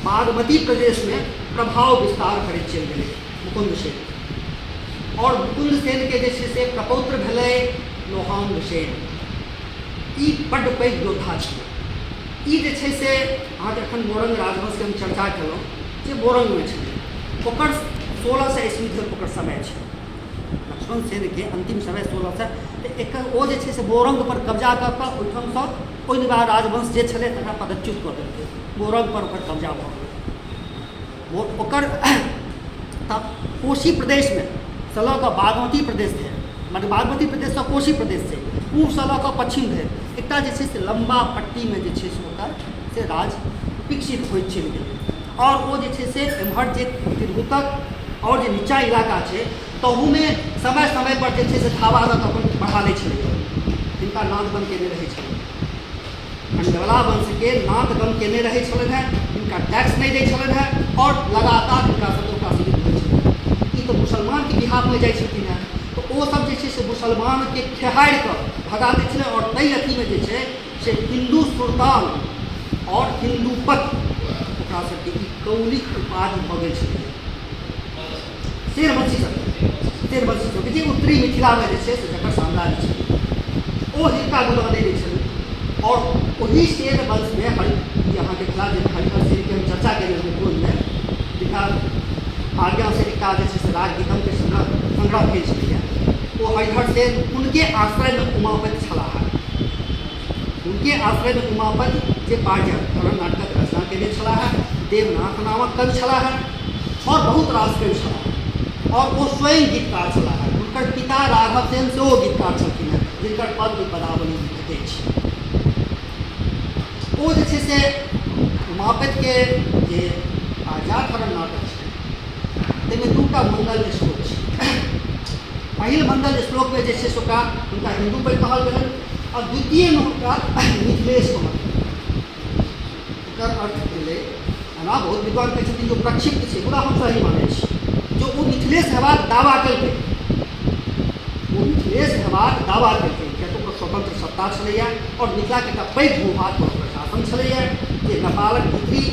बागमती प्रदेशमे प्रभाव विस्तार करैत चलि गेलै मुकुंद सेन। और मुकुंद सेनके जे छै से प्रपौत्र भेलै लोहांग सेन। ई बड्ड पैघ योद्धा छलै। ई जे छै से अहाँके एखन मोरंग राजवंशके हम चर्चा केलहुँ जे मोरंगमे छलै, ओकर 1600 ईस्वी धरि ओकर समय छै। लक्ष्मण सेनके अंतिम समय 1600, तऽ एकर ओ जे छै से मोरंग पर कब्जा कऽ कऽ ओहिठामसँ ओहिनिवार राजवंश जे छलै तकरा पदच्युत कऽ देलकै। मोरंग पर ओकर कब्जा भऽ गेलै। ओकर तब कोशी प्रदेशमे सँ लऽ कऽ बागमती प्रदेश धरि, मतलब बागमती प्रदेशसँ कोशी प्रदेश छै, पूर्वसँ लऽ कऽ पश्चिम धरि एकटा जे छै से लम्बा पट्टीमे जे छै से ओकर से राज विकसित होइत चलि गेलै। और ओ जे छै से एम्हर जे तिरहुतक और जे नीचा इलाका छै तहूमे समय समय पर जे छै से धावा दऽ कऽ अपन बढ़ा लै छलै। जिनका नादगम केने रहै छलै, खंडवला वंशके नादगम केने रहै छलनि हेँ, हिनका टैक्स नहि दै छलनि हेँ और लगातार हिनका सबके ओकरासँ युद्ध होइ छलै। ई तऽ मुसलमानके बिहाफमे जाइ छलखिन हेँ, तऽ ओ सब जे छै से मुसलमानके खेहारि कऽ भगा दै छलै। और ताहि अथीमे जे छै से हिन्दू सुल्तान और हिन्दूपत ओकरा सबके ई कौलिक उपाधि भऽ गेल छलै। शेरवंशी सबके जे उत्तरी मिथिलामे जे छै से जकर साम्राज्य छै ओ हिनका गुलाम नहि दै छलै। और ओही शेर वंशमे अहाँके खिलाफ जे हरिहर सेनके हम चर्चा केने रहौँ पूर्वमे, जिनका आज्ञा से एकटा जे छै से राजगीतमके संग्रह भेल छलैए, ओ हरिहर सेन हुनके आश्रयमे उमापति छलाह। हुनके आश्रयमे उमापति जे पार्यधरण नाटकक रचना केने छलाह, देवनाथ नामक कवि छलाह और बहुत रास कवि छलाह। और वो स्वयं गीतकार छलाह। हुनकर पिता राघव सेन सेहो गीतकार छलखिन हेँ, जिनकर पद पदावली भेटैत छै। ओ जे छै से उमापतिके जे आजादहरण नाटक छै ताहिमे 2टा मंगल श्लोक छै। पहिल मंगल श्लोकमे जे छै से ओकरा हुनका हिन्दू पर कहल गेलनि, और द्वितीयमे हुनका मिथिलेश कहल गेलनि। एकर अर्थ भेलै, हमरा बहुत विद्वान कहै छथिन जो प्रक्षिप्त छै, पूरा हम सही मानै छी, जो ओ मिथिलेश हेबाक दावा केलकै, ओ मिथिलेश हेबाक दावा केलकै, किएक ओकर स्वतंत्र सत्ता छलैए और मिथिलाके एकटा पैघ भूभाग पर प्रशासन छलैए, जे नेपालक उत्तरी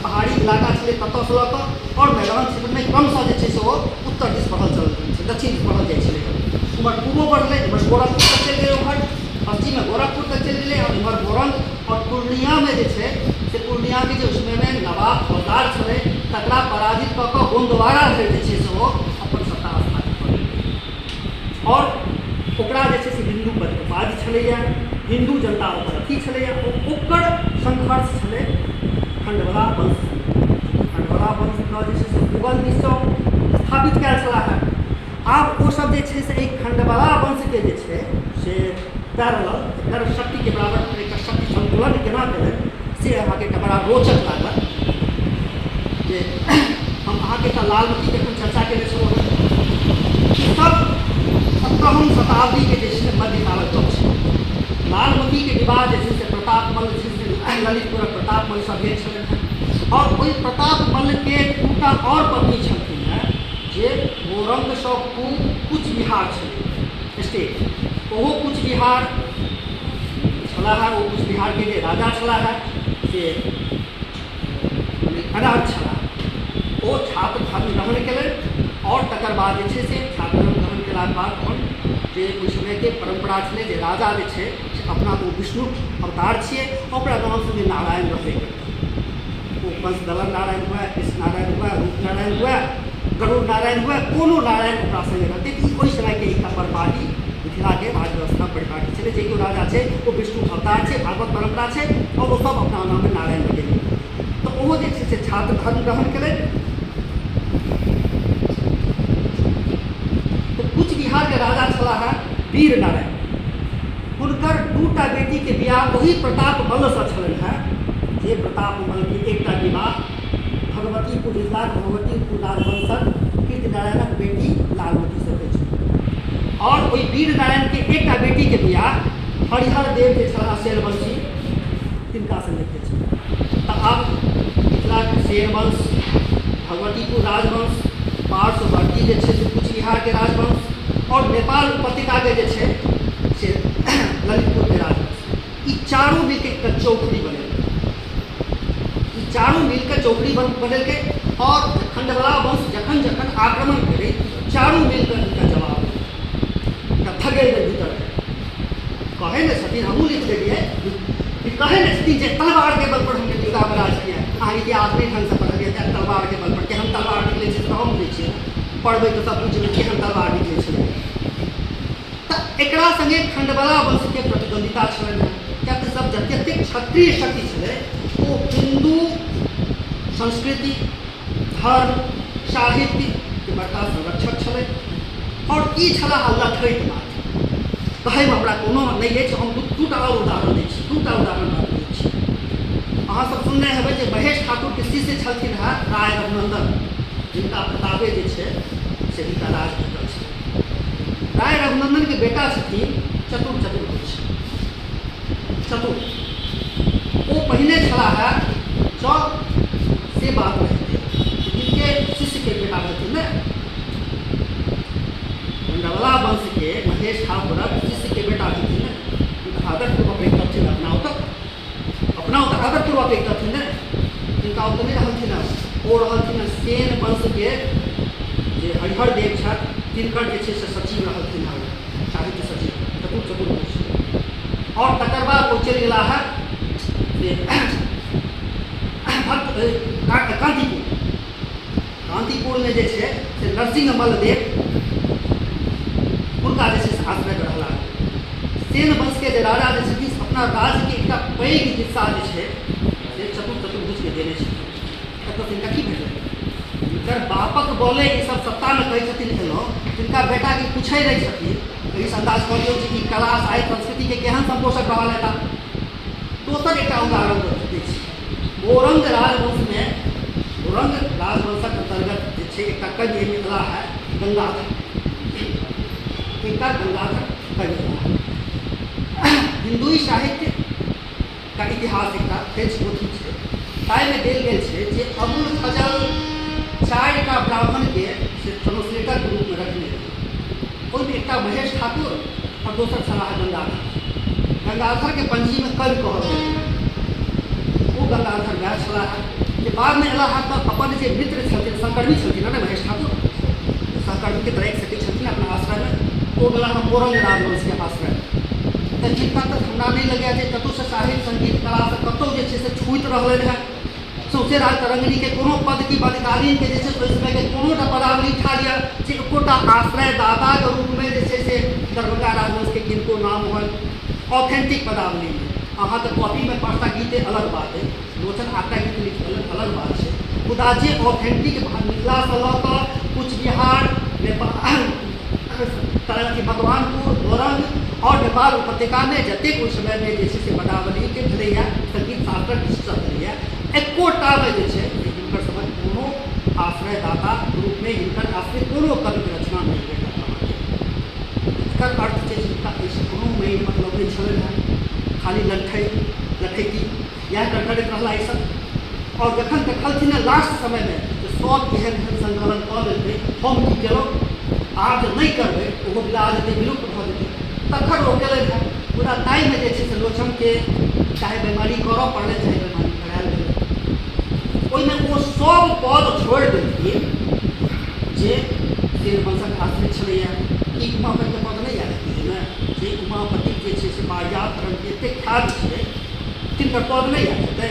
पहाड़ी इलाका छलै ततऽसँ लऽ कऽ और मैदान क्षेत्रमे क्रमशः जे छै से ओ उत्तर दिस बढ़ल चलल छै, दक्षिण दिस बढ़ल जाइ छलै। उम्हर पूर्वो बढ़लै, एम्हर गोरखपुर तक चलि गेलै, उम्हर पश्चिममे गोरखपुर तक चलि गेलै, और एम्हर मोरंग और पूर्णियामे जे छै से पूर्णियाके जे उस समयमे नवाब फौजदार छलै तकरा पराजित कऽ कऽ गोन्दवारा धरि जे छै से ओ अपन सत्ता स्थापित कऽ देलकै। और ओकरा जे छै से हिन्दू पर उपाधि छलैए, हिन्दू जनता ओकर अथी छलैए। ओकर संघर्ष छलै खंडवला वंश। खंडवला वंशके जे छै से मुगल दिससँ स्थापित कयल छलाह। आब ओ सब जे छै से एहि खंडवला वंशके जे छै से पैरेलल एकर शक्तिके बराबर एकर शक्ति संतुलन केना केलनि से अहाँके एकटा बड़ा रोचक लागत। जे हम अहाँके एकटा लालमतीके एखन चर्चा केने छलहुँ हेँ, सब 17वीं शताब्दीके जे छै से मध्यकालक गप छै। लालमतीके विवाह जे छै से प्रताप मल्ल जे छै से ललितपुरक प्रताप मल्लसँ भेल छलनि हेँ। और ओहि प्रताप मल्लके 2टा और पत्नी छलखिन हेँ, जे मोरंगसँ कूच बिहार छलै स्टेट, ओहो कूच बिहार छलाह। ओ कूच बिहारके जे राजा छलाह से अनाथ छलाह। ओ छात्र धर्म ग्रहण केलनि और तकर बाद जे छै से छात्र धर्म ग्रहण केलाक बाद अपन जे ओहि समयके परम्परा छलै जे राजा जे छै से अपना ओ विष्णु अवतार छियै, ओकरा नाम से नारायण रखै गेलै। ओ वंशदलन नारायण हुए, कृष्ण नारायण हुए, रूप नारायण हुए, गरुड़ नारायण हुए, कोनो नारायण ओकरा संगे रहतै। ई ओहि समयके एकटा परिपाटी मिथिलाके राज व्यवस्था परिपाटी छलै। जे केओ राजा छै ओ विष्णु अवतार छै, भागवत परम्परा छै, और ओ सब अपना नाममे नारायण लगेलकै। तऽ ओहो जे छै से छात्र धर्म ग्रहण केलनि। तो कूच बिहारके राजा छलाह वीर नारायण। हुनकर 2टा बेटीके विवाह ओही प्रताप मल्लसँ छलनि हेँ, जे प्रताप मल्लके एकटा विवाह भगवतीपुर जिलाक भगवतीपुर राजवंशक कीर्तिनारायणक बेटी लालवती से भेल छल। और ओहि वीर नारायण के एकटा बेटी के बियाह हरिहर देव जे छलाह शेरवंशी तिनका से भेल छल। तऽ आब मिथिलाक शेरवंश, भगवतीपुर राजवंश, पार्श्ववर्ती जे छै से कुचबिहार के राजवंश और नेपाल उपत्यका के जे छै से ललितपुर के राजवंश, ई चारू मिलके एकटा चौकड़ी बनेलकै। ई चारू मिलकर चौकड़ी बनेलकै और खंडवला वंश जखन जखन आक्रमण करे चारू मिलकर इनका जवाब थगेल के भीतर कहे न छथिन, हमहूँ लिख देलिए, कहे न छथिन जे तलवार के बल पर हमने युद्ध में राज किया। अहाँ इतिहास नहीं ढंग से पढ़लिए तलवार के बल पर केहन तलवार निकले छै हम नहीं छियै, पढ़बै तऽ सब बुझबै केहन तलवार निकले छलै। तऽ एकरा संगे खंडवला वंश के प्रतिद्वंदिता छलनि, कियाकि सब जतेक क्षत्रिय शक्ति छलै ओ हिंदू संस्कृति, धर्म, साहित्य के बड़का संरक्षक छलै और ई छलाह लठैत मात्र। कहै में हमरा कोनो नहीं अछि, हम दूटा उदाहरण दै छी, दूटा उदाहरण दै छी। अहाँ सब सुनने हेबै जे महेश ठाकुर के शिष्य छलखिन है राय रघुनंदन, जिनका प्रतापे जे छै से हिनका राज भेटल छै। राय रघुनंदन के बेटा छथिन चतुर्भुज। चतुर ओ पहिने छलाह है जौ से बात रहते जिनके शिष्य के बेटा रहथिन ने, खंडवला वंश के महेश ठाकुर शिष्य के बेटा रहथिन ने, आदरपूर्वक एक करथिन अपना तो आदरपूर्वक एक करथिन ने, जिनका तो नहीं रहथिन ओ रहथिन सेन वंश के जे हरिहर देव छथि तिनकर जे छै से सचिव रहथिन साहित्य सचिव चतुर्भुज। और तकर बाद ओ चलि गेला है कांतिपुर में जे छै से नरसिंह मल्लदेव हुनका जे छै से आश्रय रहला। सेन वंश के जे राजा जे छथिन अपना राज्य के एकटा पैघ हिस्सा जे छै से चतुर्भुज के देने छथिन। एतऽ तिनका की भेटलै, हिनकर बापक बोले ई सब सत्ता में कहै छथिन एलहुँ, तिनका बेटा के पूछै नहीं छथिन, एहि अंदाज करियौ जे ई कला साहित्य संस्कृति के केहन संपोषक रहल हेता। दोसर एकटा उदाहरण दै छी, औरंग राजवंश में औरंग राजवंशक अंतर्गत जे छै एकटा कवि मिथिला है गंगाधर, गंगाधर कवि हिंदू साहित्य का इतिहास एक फ्रेंच पोथी है, ताई में देल गेल छै जे अबुल फजल 4टा ब्राह्मण के से ट्रांसलेटर के रूप में रखने ओहिमे एकटा महेश ठाकुर और दोसर छलाह गंगाधर। गंगाधर के पंजी में कवि कहल गेल, वो गंगाधर वएह छलाह जे बाद में एला है तऽ अपन जे मित्र छथिन सहकर्मी छथिन ने महेश ठाकुर, सहकर्मी के तरह एक सखी छथिन अपना आश्रय में, वो गेला हम औरंग राजवंश के आश्रय। तऽ जिनका तक हमरा नहीं लगे जे कतौ से साहित्य संगीत कला से कतौ जे छै से छूट रहलै है, सौंसे राज तरंगिणी के कोनो पद की बदकालीन के जैसे ओहि समय के कोनो पदावली उठा लिया जे एकोटा आश्रय दाता के रूप में जैसे से दरभंगा राजवंश के किनको नाम हो ऑथेंटिक पदावली में अहाँ तो कॉपी में 5टा गीत अलग बात है, लोचन 8टा गीत लिखल अलग बात है, खुदा जे ऑथेंटिक मिथिला से लऽ कऽ कुचबिहार नेपाल भगवानपुर औरंग और नेपाल उपत्यका में जतेक उस समय में जैसे से पदावली के भेलैया संगीत शास्त्रक सब भेलैया एकोटा में जे छै हिनकर समझ कोनो आश्रयदाता रूप में हिनकर आश्रय कोनो कवि के रचना नहीं भेटल। एकर अर्थ छै हिनका एहिसँ कोनो मेन मतलब नहीं छलै है, खाली लठैती इएह करैत रहला ई सब। और जखन देखलखिन लास्ट समय में तो सब एहन एहन संकलन कऽ लेतै, हम की केलहुँ आब जे नहीं करबै ओहो बिला जेतै, विलुप्त भऽ जेतै, तखन ओ गेलै है पूरा ताई में जे छै से लोचन के चाहे बीमारी करऽ पड़लै चाहे बीमारी करायल गेलै, ओहिमे ओ सब पद छोड़ि देलखिन जे वंशक आश्रित छलैया। ई उमापति के पद नहीं याद रखिए ने, जे उमापति जे छै से बाजात रंग के एतेक ख्यात छै तिनकर पद नहीं याद हेतै।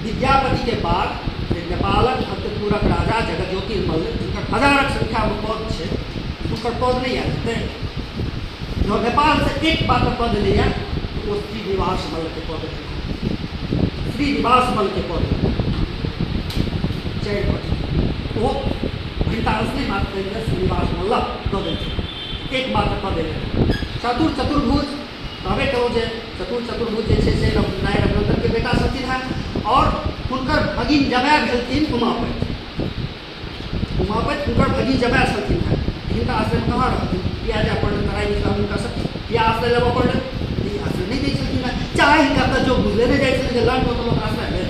विद्यापति के बाद नेपालक भक्तपुरक राजा जगज्योति मल्ल जिनकर हजारक संख्या में पद छै उनकर पद नहीं याद हेतै। जो नेपाल से एक बात पद लिया वो श्रीनिवास मल्ल के पद, श्रीनिवास मल्ल के पद 4 पद वो घंटांश नहीं मात्र श्रीनिवास मल्ल दऽ देलखिन, एक मात्र पद देलखिन। चतुर्भुज कहबे करो जे चतुर्भुज जे छै से राय रघुनंदन के बेटा छथिन है और हुनकर भगिन जमाय भेलखिन उमापति। उमापति हुनकर भगिन जमाय छलखिन हेँ, हिनका आश्रय कहाँ रहथिन, किया जाय पड़ल तराई मिथिला हुनका सबके, किया आश्रय लेबऽ पड़ल, ई आश्रय नहीं दै छलखिन हेँ। चाहे हिनका तऽ जो गुजरेने जाइ छलखिन जे लंड तो लोक आश्रय ले,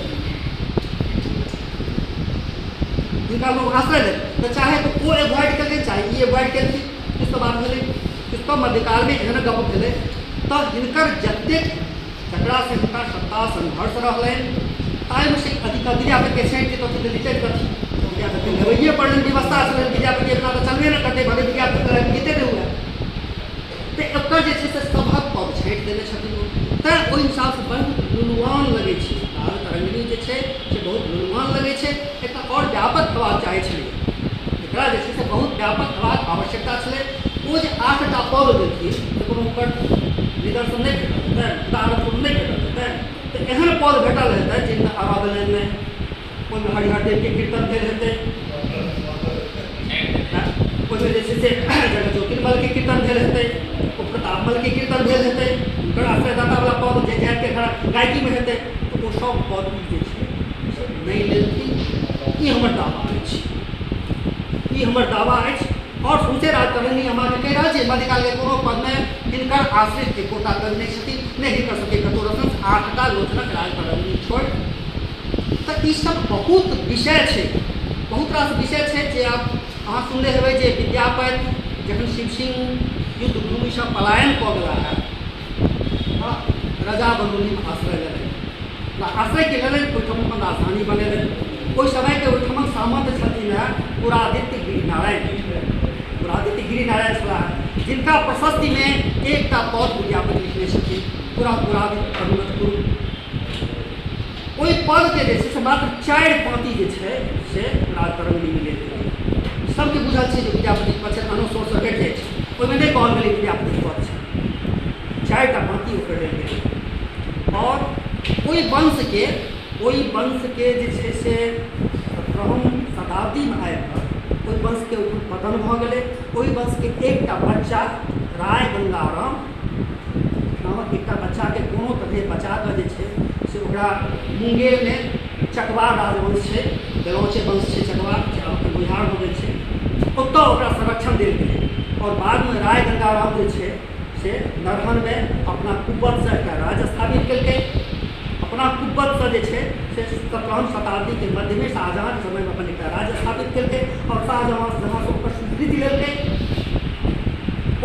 हिनका लोक आश्रय ले तऽ चाहे तो ओ एवॉइड केलकै, चाहे ई एवॉइड केलखिन। किछु बात भेलै, किछु मध्यकालमे एहन गप भेलै तऽ हिनकर जतेक जकरा से हिनका सत्ता संघर्ष रहलनि ताहिमे से अधिक विद्यापतिके छाँटि तऽ रिटेट करथिन, विद्यापति लेबैए पड़लनि, व्यवस्था छलनि, विद्यापति अपना तऽ चलबे नहि करतै, भले विद्यापति गीते नहि हुए तऽ एकर जे छै से सभक पद छाँटि देने छथिन। तैँ ओहि हिसाबसँ बहुत लुलुआन लगै छै, लाल तरंगिणी जे छै से बहुत लुलुआन लगै छै। एकटा आओर व्यापक हेबाक चाहै छलै, एकरा जे छै से बहुत व्यापक हेबाक आवश्यकता छलै। ओ जे 8टा पद देलखिन तऽ कोनो ओकर निदर्शन नहि भेटल हेतनि, उदाहरण नहि भेटल हेतनि, तऽ एहन पद भेटल हेतै जिनका आराधन नहि, ओहिमे हरिहर देवके कीर्तन भेल हेतै, ओहिमे जे छै से जगज्योतिर्मलके कीर्तन भेल हेतै, ओ प्रतापमलके कीर्तन भेल हेतै, हुनकर आश्रयदातावला पद जे जातिके गायकीमे हेतै, तऽ ओ सब पद जे छै नहि लेलखिन। ई हमर दावा अछि, ई हमर दावा अछि। और सौंसे राजतरंगिणी अहाँके कहि रहल छै मध्यकालके कोनो पदमे हिनकर आश्रित एकोटा दल नहि छथिन, नहि हिनकर सबके कतहु रतन 8टा लोचनक राजतरंगिणी छोड़ि। तऽ ई सब बहुत विषय छै, बहुत रास विषय छै जे आब अहाँ सुनले हेबै जे विद्यापति जखन शिव सिंह युद्ध भूमिसँ पलायन कऽ गेला है, रजा बरौनीमे आश्रय लेलनि, आश्रयके लेलनि, ओहिठाम अपन राजधानी बनेलनि। ओहि समयके ओहिठामक सामंत छथिन है पुरादित्य गिरिनारायण, पुरादित्य गिरिनारायण छलाह, जिनका प्रशस्तिमे एकटा पद विद्यापति लिखने छथिन, पुरादित्य अनुगत कुरु। ओहि पदके जे छै से मात्र 4 पाँति जे छै से राजतरंगिणी मिले गेलै। सबके बुझल छै जे विद्यापति पद छै, अनुस्वर भेट जाइ छै, ओहिमे नहि कहल गेलै विद्यापति पद छै, 4टा पाँति ओकर देल गेलै। और ओहि वंशके जे छै से 17वीं शताब्दीमे आबि ओहि वंशके पतन भऽ गेलै। ओहि वंशके एकटा बच्चा राय गंगाराम नामक एकटा बच्चाके कोनो तरहे बचा कऽ जे छै से ओकरा मुंगेरमे चकवा राजवंश छै, बेलौचे वंश छै चकवा, जे आब बिहार हो गेल छै, ओतऽ ओकरा संरक्षण देल गेलै। और बादमे राय गंगाराम जे छै से नरहनमे अपना कुब्बतसँ एकटा राज्य स्थापित केलकै। अपना कुब्बतसँ जे छै से 17वीं शताब्दीके मध्यमे शाहजहाँके समयमे अपन एकटा राज्य स्थापित केलकै और शाहजहाँ ओकर स्वीकृति लेलकै।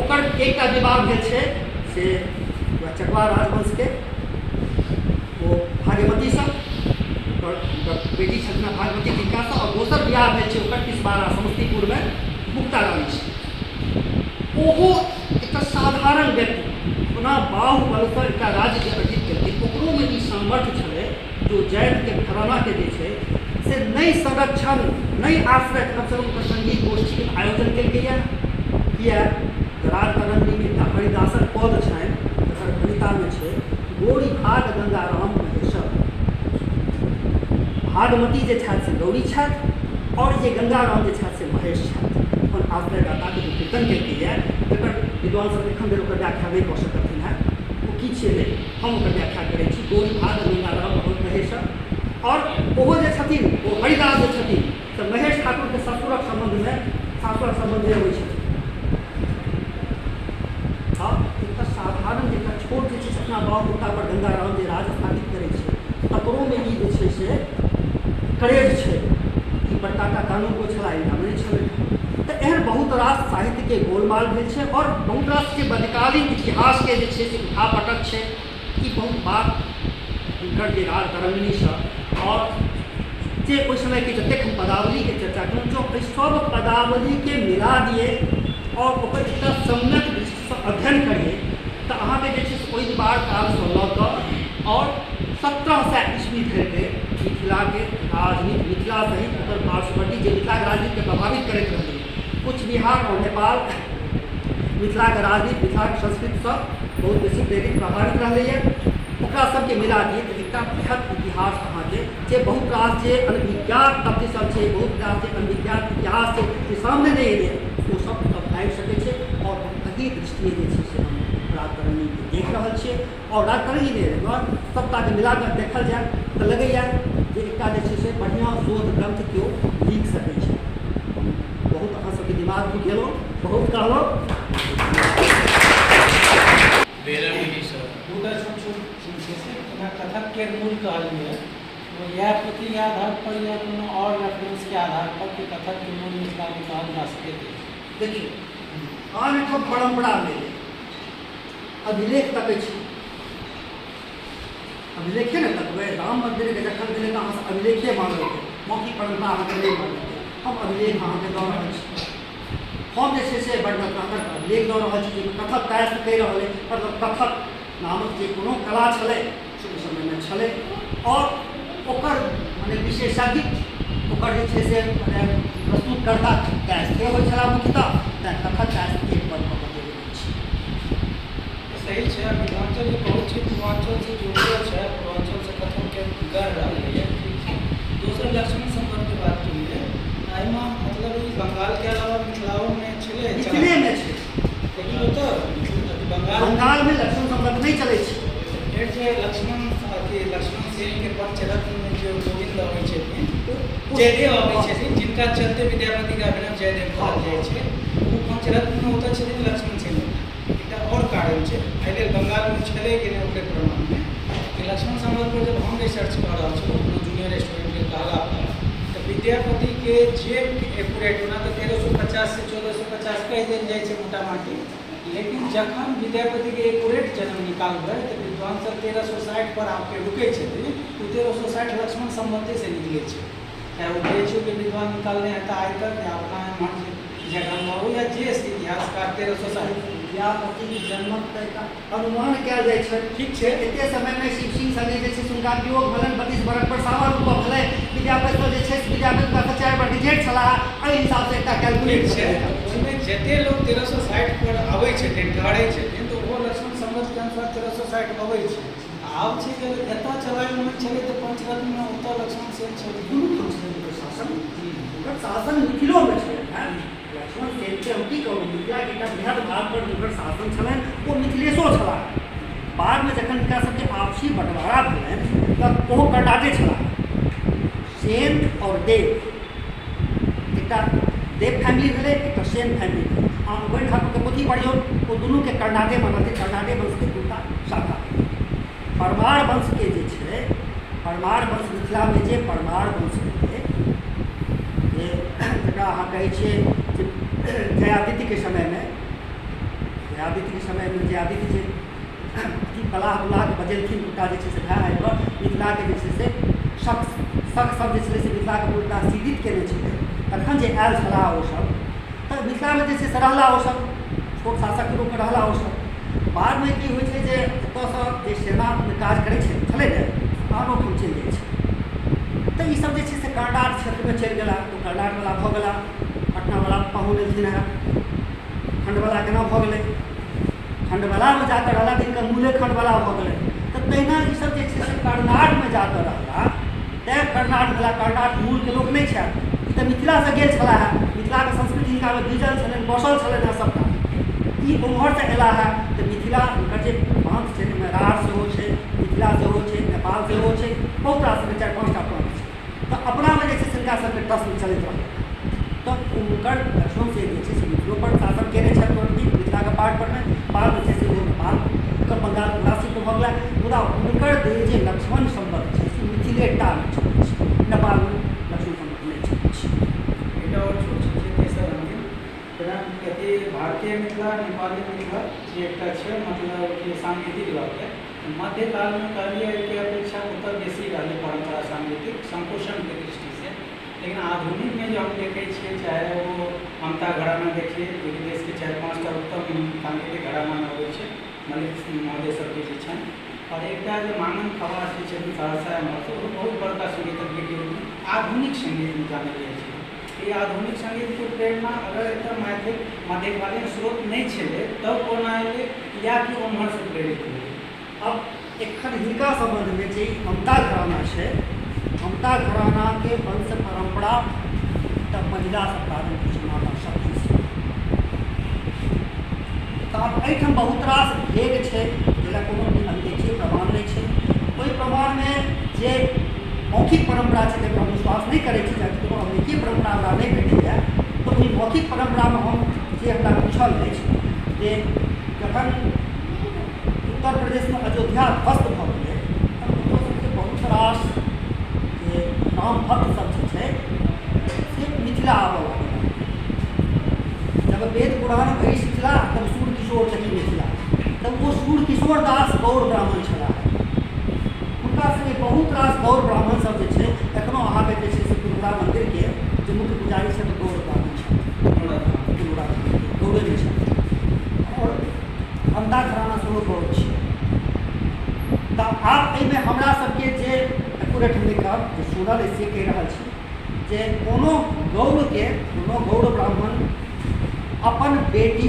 ओकर एकटा विवाह भेल छै से चकवा राजवंशके ओ भाग्यवतीसँ, ओकर बेटी छथिन भाग्यवती तिनकासँ, और दोसर विवाह भेल छै ओकर पिछवाड़ा समस्तीपुरमे मुक्ता रानीसँ। ओहो एकटा साधारण व्यक्ति ओना बाहुबलसँ एकटा राज्यके अर्जित केलकै, ओकरोमे ई सामर्थ्य छलै जो जैनके घरानाके जे छै से नहि संरक्षण नहि आश्रय, कमसँ कम ओकर संगीत गोष्ठीके आयोजन केलकैए। किया राजतरंगिणीमे एकटा हरिदासक पद छनि, जकर कवितामे छै गौरी भाग गंगाराम महेश्वर, भागवती जे छथि से गौरी छथि और जे गंगाराम जे छथि से महेश छथि। अपन आश्रयदाताके जो कीर्तन केलकैए जकर विद्वान सब एखन धरि ओकर व्याख्या नहि कऽ सकथिन हेँ, ओ की छलै हम ओकर व्याख्या करैत छी। गौरी भाग गंगाराम महेश्वर, और ओहो जे छथिन ओ हरिदास जे छथिन तऽ महेश ठाकुरके ससुरक सम्बन्धमे अबै छथिन। हाँ, एकटा साधारण एकटा छोट जे छै से अपना बाहुबलता पर गंगाराम जे राज स्थापित करै छै तकरोमे ई जे छै से करेज छै, ई बड़का कानून को छला नहि छलै। तऽ एहन बहुत रास साहित्यके गोलमाल भेल छै और बहुत रास के मध्यकालीन इतिहासके जे छै से उठापटक छै। ई बहुत बात हुनकर जे राजतरंगिणीसँ और जे ओहि समयके जतेक हम पदावलीके चर्चा केलहुँ जो एहि सब पदावलीके मिला दिए और ओकर एकटा सम्यक दृष्टिसँ अध्ययन करिए तऽ अहाँके जे छै से ओहि बार कालसँ लऽ कऽ और 1700 ईस्वी धरिके मिथिलाके राजनीति, मिथिला सहित ओकर पार्श्ववर्ती जे मिथिलाके राजनीतिके प्रभावित करैत रहलै, कुछ बिहार और नेपाल मिथिलाके राजनीति, मिथिलाके संस्कृतिसँ बहुत बेसी प्रेरित प्रभावित रहलैए। ओकरा सबके मिला दिए तऽ एकटा बृहत इतिहास अहाँके जे बहुत रास जे अनभिज्ञात तथ्य सब छै, बहुत रास जे अनभिज्ञात इतिहास छै जे सामने नहि एलै, ओ सब आबि सकै छै। और एही दृष्टिए जे छै से हम राजतरंगिणी देख रहल छियै और राजतरंगिणी सबटाके मिला कऽ देखल जाए तऽ लगैए जे एकटा जे छै से रहलो कथक के मूल कहलिए या प्रति आधार पर या कोनो और रेफरेंस के आधार पर कि कथक के मूल मिथिला में कहल जा सके थे। देखिए आन एक परंपरा में अभिलेख तक अभिलेखे ने तकबे राम मंदिर के जखन गेलै तऽ अहाँ अभिलेखे मानल मौखिक परंपरा अहाँके नहि मानल हम अभिलेख अहाँके दऽ रहल छी हम जे छै से बड्ड अभिलेख दऽ रहल छी कथक काज कहि रहल अइ मतलब कथक नामक जे कोनो कला छलै शुरू समयमे छलै और ओकर मने विशेषज्ञ ओकर जे छै से मने प्रस्तुतकर्ता काज के होइ छला मुख्यतः तैँ कथक काज एक पद पर बतेने छी। सही है मिथिलांचल के बहुत चीज पूर्वांचल से जुड़ल है पूर्वांचल से कथक के गढ़ रही है। दूसरा लक्ष्मण संबंध की बात की है एहिमे मतलब ई बंगाल के अलावा मिथिलाओं में छलै मिथिले में छै लेकिन ओ तऽ बंगाल में लक्ष्मण संबंध नहीं चलै छै। फिर जे लक्ष्मण सेन के पंचरत्न में जो गोविंद अबै छथिन जयदेव अबै छथिन जिनका चलते विद्यापति के अभिनव जयदेव कहल जाइ छै ओ पंचरत्न में ओतऽ छथिन लक्ष्मण सेन एकटा और कारण छै एहि लेल बंगाल में छलै कि नहि ओकर प्रमाण में कि लक्ष्मण संबंध पर जब हम रिसर्च कर रहल छलहुँ कोनो जूनियर स्टूडेंट के कहला तऽ विद्यापति के जे एक्यूरेट होना तऽ 1350 से 1450 कहि देल जाइ छै मोटा माटी लेकिन जखन विद्यापति के एक्यूरेट जन्म निकालबै तऽ विद्वान सब 1360 पर आके रुकै छथिन तो 1360 लक्ष्मण संबंधे से निकले छै चाहे वो बीएचयू के विद्वान निकालने हैं आइ तक या अपना एम्हर जगह हो या जे इतिहासकार 1360 विद्यापति के जन्मक तक अनुमान कयल जाइ छै। ठीक छै एते समय में शिव सिंह संगे जे छै हुनका वियोग भेलनि 32 बरख पर सावर रूप भेलै विद्यापति जे छै विद्यापति का 4 बार रिजेक्ट छलाह एहि हिसाब से एकटा कैलकुलेट छै ओहिमे जते लोग 1360 पर आबै छथिन ठहरै छथिन तऽ ओ लक्ष्मण संबंध के अनुसार 1360 अबै छै आब छै जे एतऽ चलाइमे छलै तऽ पंचरत्न में ओतऽ लक्ष्मण सेन छलै दुनू शासन मिथिलो में छलै लक्ष्मण सेन के हम की कहूँ मिथिला के एकटा बृहद भाग पर हुनकर शासन छलनि ओ मिथिलेशो छलाह बाद में जखन हिनका सबके आपसी बंटवारा भेलनि तऽ ओहो कर्नाटे छलाह सेन और देव एकटा देव फैमिली भेलै एकटा सेन फैमिली भेलै अहाँ उबैन ठाकुर के पोथी पढ़ियौ ओ दुनू के कर्नाटे मानल छै कर्नाटे वंश के दूटा शाखा परमार वंश के जे छै परमार वंश मिथिला में जे परमार वंश भेलै जकरा अहाँ कहै छियै जयादित्य के समय में जयादित्य जे कलाह बुलाह बजेलखिन दूटा जे छै से भाइ आबि कऽ मिथिला के जे छै से शक सब जे छलै से मिथिला के पूरा सीडित केने छलै तखन जे आयल छलाह ओ सब तऽ मिथिला में जे छै से रहला ओ सब छोट शासक के रूप में रहला ओ सब बाद में की होइ छै जे ओतऽसँ जे सेना में काज करै छलै ने आनो ठाम चलि जाइ छै तऽ ई सब जे छै से कर्नाट क्षेत्र में चलि गेला तऽ कर्नाट वाला भऽ गेला पटना वाला पाहुन एलखिन हेँ खंडवाला केना भऽ गेलै खंडवाला में जाकर रहला जिनका मूले खंडवाला भऽ गेलै तऽ तहिना ई सब जे छै से कर्नाट में जाकर रहला तैँ कर्नाट भेला कर्नाट मूल के लोक नहि छथि ई तऽ मिथिला से गेल छलाह मिथिला के संस्कृति हिनका में बीजल छलनि बसल छलनि हेँ सबटा ई उम्हर से एला है तऽ मिथिला हुनकर जे प्रांत छै राढ़ सेहो छै मिथिला सेहो छै नेपाल सेहो छै बहुत रास 4-5 टा प्रांत छै तऽ अपना में जे छै से हिनका सबके टच चलैत रहलै तऽ हुनकर लक्ष्मण सेन जे छै से मिथिलो पर शासन केने छथि मिथिला के पार्ट पर बाद में जे छै से नेपाल ओकर बंगाल निवासी को भऽ गेला मुदा हुनकर जे लक्ष्मण संबंध छै से मिथिलेटा में छलै छै नेपाल में लक्ष्मण संबंध नहि छलै छै एकटा और छोट छै तेसर अंगे जेना कते भारतीय मिथिला नेपाली मिथिला जे एकटा छै मतलब कि सांगीतिक लऽ के मध्यकाल में कहलिए के अपेक्षा उत्तर बेसी रहलै परंपरा सांगीतिक संकोचन के दृष्टि से लेकिन आधुनिक में जो हम देखे छिए चाहे वो ममता घराना देखिए जो कि देश के 4-5 टा उत्तम सांगीतिक घराना में अबै छै मलिक महोदय सबके जे छनि और एकटा जे मानन खवास जे छथिन सहरसा में तो बहुत बड़का संगीतज्ञ के रूप में आधुनिक संगीत में जानल जाइ छै ये आधुनिक संगीत के प्रेरणा अगर एतऽ मध्यकालीन स्रोत नहीं छलै तब कोना एलै या कि ओम्हर से प्रेरित भेलै अब एखन हिनका संबंध में जे ममता घराना छै ममता घराना के वंश परंपरा तब महिला से प्रारंभ किछु माता शक्ति तऽ आब एहिठाम बहुत रास भेद छै जेकरा कोनो देखिए प्रमाण नहीं छै ओहि प्रमाण में जे मौखिक परंपरा छै जकर हम विश्वास नहीं करै छी कोनो अमेरिकी परंपरा हमरा नहीं भेटैए तऽ ओहि मौखिक परंपरा में हम जे जे हमरा पूछल अछि जे जखन उत्तर प्रदेशमे अयोध्या ध्वस्त भऽ गेलै तखन ओतऽ सबके बहुत रास जे राम भक्त सब जे छै से मिथिला आबऽ लागल। जब वेद पुराण भरि सिखला तब सूर्य किशोर तकी मिथिला, तब वो सूर्य किशोर दास गौड़ ब्राह्मण छलाह। हुनका संगे बहुत रास गौड़ ब्राह्मण सब जे छै एखनो अहाँके जे छै से पुनौरा मन्दिरके जे मुख्य पुजारी छथि गौड़ ब्राह्मण छथि, गौड़े नहि छथि, आओर अन्ता घराना सेहो गौड़ छै। तऽ आब एहिमे हमरा सबके जे एक्यूरेट हम कहब जे सुनल अइ से कहि रहल छी जे कोनो गौड़के, कोनो गौड़ ब्राह्मण अपन बेटी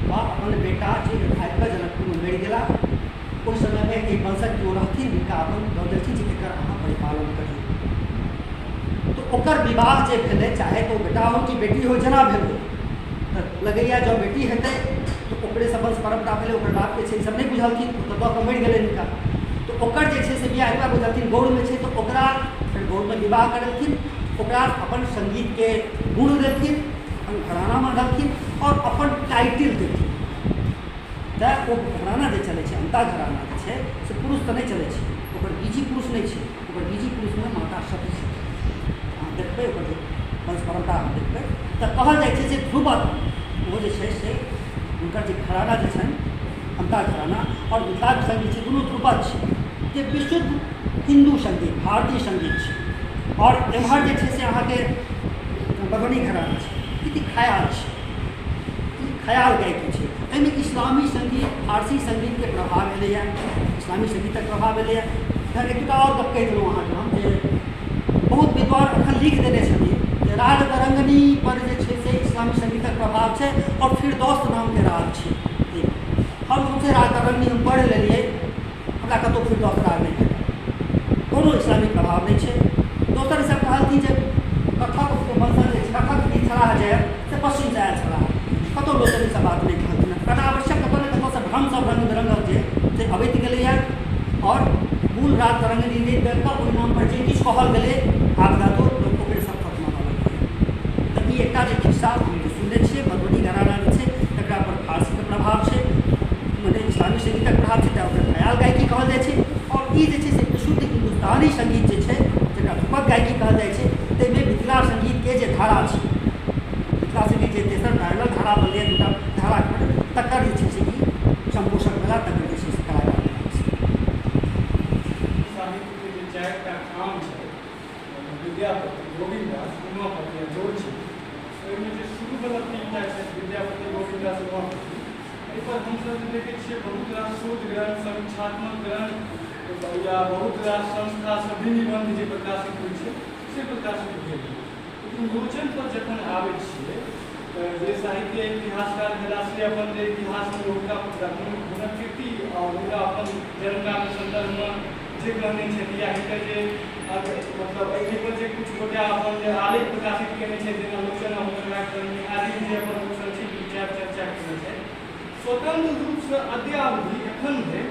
वा अपन बेटा जे आबि कऽ जनकपुरमे मरि गेला, ओहि समयमे एक वंशज जो रहथिन हुनका अपन दऽ देलखिन जे एकर अहाँ परिपालन करियौ। तऽ ओकर विवाह जे भेलै, चाहे तो बेटा हो कि बेटी हो, जेना भेलै, तऽ लगैया जँ बेटी हेतै तऽ ओकरेसँ वंश परम्परा भेलै, ओकर बाप जे छै ईसब नहि बुझलखिन, ओ तऽ दऽ कऽ मरि गेलै हुनका। तऽ ओकर जे छै से बियाह हुआ बुझलखिन गौड़मे छै तऽ ओकरा फेर गौड़मे विवाह करेलखिन, ओकरा अपन सङ्गीतके गुण देलखिन, अपन घरानामे देलखिन आओर अपन टाइटिल देलखिन। तऽ ओ घराना जे चलै छै, अन्ता घराना जे छै से पुरुष तऽ नहि चलै छै, ओकर बीजी पुरुष नहि छै, ओकर बीजी पुरुषमे माता सती छै। अहाँ देखबै ओकर जे वंश परम्परा अहाँ देखबै तऽ कहल जाइ छै जे ध्रुवद ओ जे छै से हुनकर जे घराना जे छनि अन्ता घराना आओर मिथिलाक सङ्गीत छै, दुनू ध्रुवद छै, जे विशुद्ध हिन्दू सङ्गीत, भारतीय सङ्गीत छै। आओर एम्हर जे छै से अहाँके मधुबनी घराना छै, ई ख्याल छै, ई ख्याल गायकी छै। एहिमे इस्लामी सङ्गीत, फारसी सङ्गीतके प्रभाव एलैए, इस्लामी सङ्गीतक प्रभाव एलैए। फेर एकटा आओर गप्प कहि देलहुँ अहाँके हम जे बहुत विद्वान एखन लिख देने छथिन जे राग तरङ्गनी पर जे छै से इस्लामी सङ्गीतक प्रभाव छै आओर फिरदौस्त नामके राग छै। हम सौँसे राग तरङ्गनी हम पढ़ि लेलियै, हमरा कतहु फिरदौस्त राग नहि भेटल, कोनो इस्लामी प्रभाव नहि छै। दोसर ईसभ कहलखिन जे कथकके वंशज जे कथक गीत छलाह जे से पश्चिमसँ आयल छलाह, कतहु दोसर ईसभ बात नहि कहलखिन। अनावश्यक कतहु ने कतहुसँ भ्रमसभ रङ्ग बिरङ्गक जे से अबैत गेलैए आओर मूल राग तरङ्गनी नहि देखि कऽ ओहि नामपर जे किछु कहल गेलै आगदातो लोक ओकरे सब खत्म मानऽ लगलै। तऽ ई एकटा जे खिस्सा हम सुनने छियै, मधुबनी घराना जे छै तकरा पर फारसीके प्रभाव छै, मने इस्लामी सङ्गीतक प्रभाव छै, तेँ ओकरा ख्याल गायकी कहल जाइ छै। आओर ई जे छै से विशुद्ध हिन्दुस्तानी सङ्गीत जे छै जकरा ध्रुपद गायकी कहल जाइ छै, ताहिमे मिथिला सङ्गीतके जे धारा छै, मिथिला सङ्गीत जे तेसर पैरेलल धारा बनलै दूटा धाराके, तकर जे छै से ई सम्पोषक भेला, तकर जे छै से कलाकार भेला। साहित्यके जे चारिटा काम छै, विद्यापति, गोविन्दास, उमापति आ जोड़, ओहिमे जे शुरूवला तीनटा छथि विद्यापति, गोविन्दास, उमापति, एहिपर हमसभ देखै छियै बहुत रास शोध ग्रंथ, समीक्षात्मक ग्रंथ या बहुत रास संस्था सब निबंध जे प्रकाशित होइ छै से प्रकाशित भेल। लेकिन लोचनपर जखन आबै छियै जे साहित्य इतिहासकार भेला से अपन जे इतिहासमे हुनका हुनक कीर्ति आओर हुनका अपन जन्मकालके सन्दर्भमे जे कहने छथि या हिनकर जे मतलब एहिपर जे किछु गोटा अपन जे आलेख प्रकाशित कयने छै, जेना लोचन आदि जे अपन संक्षिप्त विचार चर्चा कयने छै, स्वतंत्र रूपसँ अद्यावधि एखन धरि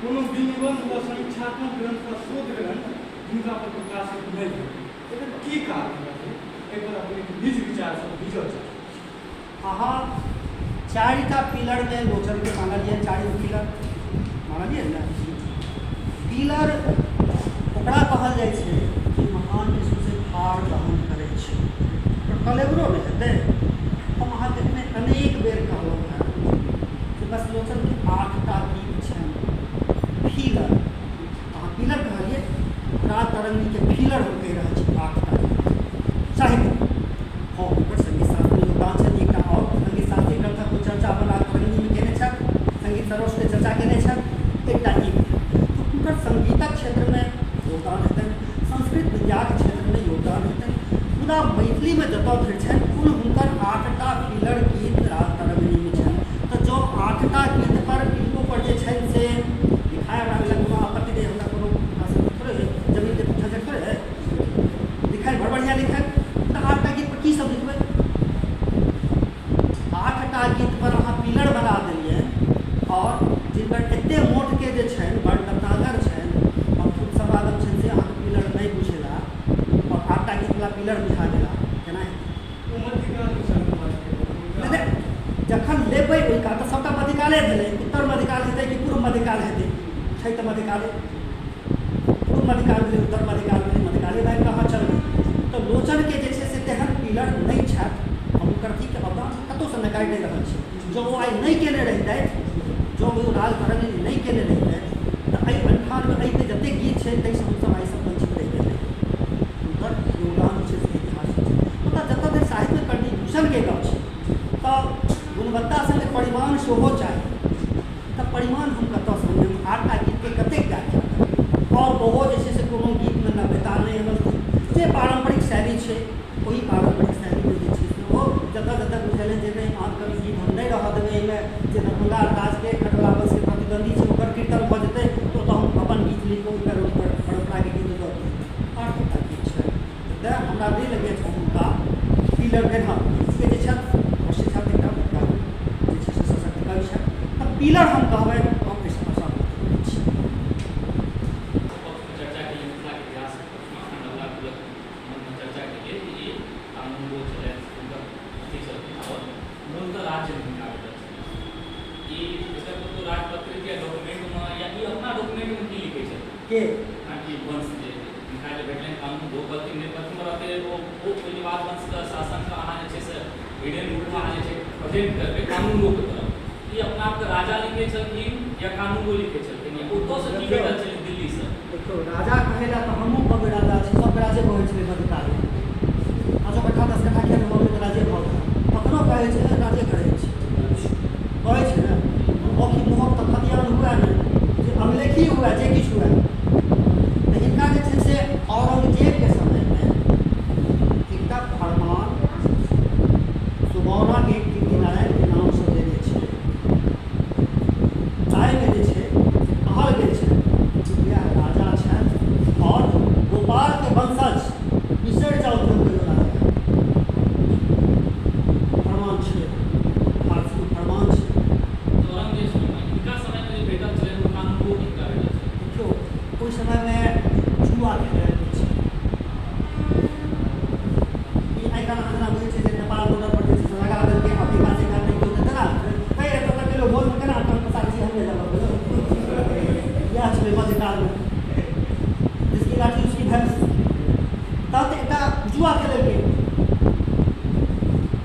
कोनो निबंध वा समीक्षात्मक ग्रंथ वा शोध ग्रंथ हुनका पर प्रकाशित नहि भेल। एकर की कारण है? एहिपर अपने निज विचारसँ बुझल चाही। अहाँ चारिटा पिलरमे लोचनके मानलियै, चारि पिलर मानलियै ने। पिलर ओकरा कहल जाइ छै जे महान विश्वसँ भार वहन करै छै, कलेबरो नहि हेतै। हम अहाँके एखने अनेक बेर कहलहुँ हेँ जे बस लोचनके 8टा गीत छनि। फिलर अहाँ पिलर कहलियै, राग तरङ्गनीके फिलर हम कहि रहल छी, 8टा साहित्य हँ ओकर सङ्गीत शास्त्री योगदान छथि। एकटा आओर सङ्गीत शास्त्री ग्रन्थक चर्चा अपन राग तरङ्गनीमे कयने छथि, सङ्गीत सरोसके चर्चा कयने छथि। एकटा ई तऽ हुनकर सङ्गीतक क्षेत्रमे योगदान हेतनि, संस्कृत विद्याक क्षेत्रमे योगदान हेतनि, मुदा मैथिलीमे जतऽ धरि छनि कुल हुनकर 8टा फिलर गीत राग तरङ्गनीमे छनि। तऽ जँ 8टा गीत पर किनको पर जे छनि से लिखाइ हमरा लग कोनो आपत्ति नहि, हमरा कोनो थोड़े जमीनके झंझट थोड़े है, लिखाइ बड़ बढ़िआँ लिखाइ। तऽ 8टा गीत पर की सब लिखबै? 8टा गीत पर अहाँ पिलर बना देलियै आओर जिनकर एतेक मोटके जे छनि बड़ लतागर छनि आओर खुद समागम छनि से अहाँके पिलर नहि बुझेला आओर 8टा गीतवला पिलर बुझा देला, केना हेतै? मध्यकाले भेलै, उत्तर मध्यकाल हेतै कि पूर्व मध्यकाल हेतै? छै तऽ मध्यकाले। पूर्व मध्यकाल भेलै, उत्तर मध्यकाल भेलै, मध्यकाले भाइ कहाँ चलबै? तऽ लोचनके जे छै से तेहन पिलर नहि छथि, हम ओकर अथीके अवदान कतहुसँ नकारि नहि रहल छी। जँ ओ आइ नहि केने रहितथि, जँ ओ राज तरंगिनी नहि केने रहितथि, तऽ एहि अंठानमे एहिके जतेक गीत छै ताहिसँ हमसभ आइसँ वंचित रहि गेल रही। हुनकर योगदान जे छै से इतिहास छै। मुदा जतऽ धरि साहित्यिक कंट्रीब्यूशनके गप छै तऽ गुणवत्ता सङ्गे परिमाण सेहो चाही। तऽ परिमाण हम कतऽसँ आनब? 8टा गीतके कतेक व्याख्या करब? आओर ओहो जे छै से कोनो गीतमे नव्यता नहि अनलखिन। जे पारम्परिक शैली छै ओहि पारम्परिक शैलीमे जे छै से ओ जतऽ जतऽ बुझल जे नहि आजकल गीत हम नहि रहऽ देबै एहिमे, जे दरभंगा राजके खटलावशके प्रतिद्वंदी छै ओकर कीर्तन भऽ जेतै, तऽ ओतऽ हम अपन गीत लिखबै, ओकर परम्पराके गीत दऽ देबै। 8टा गीत छै। तेँ हमरा नहि लगैए जे हुनका पिलर देना से जे छथि अवश्य छथि, एकटा जे छै से सशक्त कवि छथि, तऽ पिलर हम कहबै हम एहिसँ असहमत छी। चर्चा के लिए मिथिला के इतिहास चर्चा के लिए ये कानून वो चले अथी चलते और मूलतः राज्य में निकाल ये एकर तो राजपत्रित या डॉक्यूमेंट में या ये अपना डॉक्यूमेंट में की लिखे छै के ताकि वंश जे निकाले बैठले कानून दो पति में प्रथम रहते वो परिवार वंश का शासन का आना जे से हिडन रूप में आने छै प्रेजेंट करके कानून को तरफ ये अपना आप राजा लिखे छलखिन या कानून को लिखे छलखिन या ओतो से की भेटल छै दिल्ली से? देखियौ राजा कहै लए तऽ हमहूँ कहबै राजा छी, सब राजे कहै छलै मध्यकाले। 5 कट्ठा 10 कट्ठा खेत भऽ गेलै तऽ राजे भऽ गेल। कखनो कहै छै राजे करै छै, कहै छै ने अखि मुहक तऽ खतियान हुए नहि, जे अभिलेखी हुए जे किछु हुए। तऽ हिनका जे छै से औरंगजेबके समयमे एकटा फरमान सुबौनाके कीर्तिनारायणके नामसँ देने छै। ताहिमे जे छै कहल गेल छै यह राजा छथि और गोपालके वंशज बिसरि जाउ केओ कहियो राजा। फरमान छै, फारसी फरमान छै। औरंगजेब समय इनका समय में भेटल छलै वो कानून को निकाल भेटल छै। देखियौ ओहि समयमे जुआ खेलायल गेल छै। ई आइ काल्हि अहाँ बुझै छै जे नेपाल बॉर्डर पर जे छै से लगा देलकै, अफ्रीका से काटि केओ तऽ केना कहि एतऽ तक केओ भोजमे केना साक्षी हमरे जगह पर इएह छलै मध्यकालमे, जिसकी लाठी उसकी भैंस। तब तऽ एकटा जुआ खेलेलकै,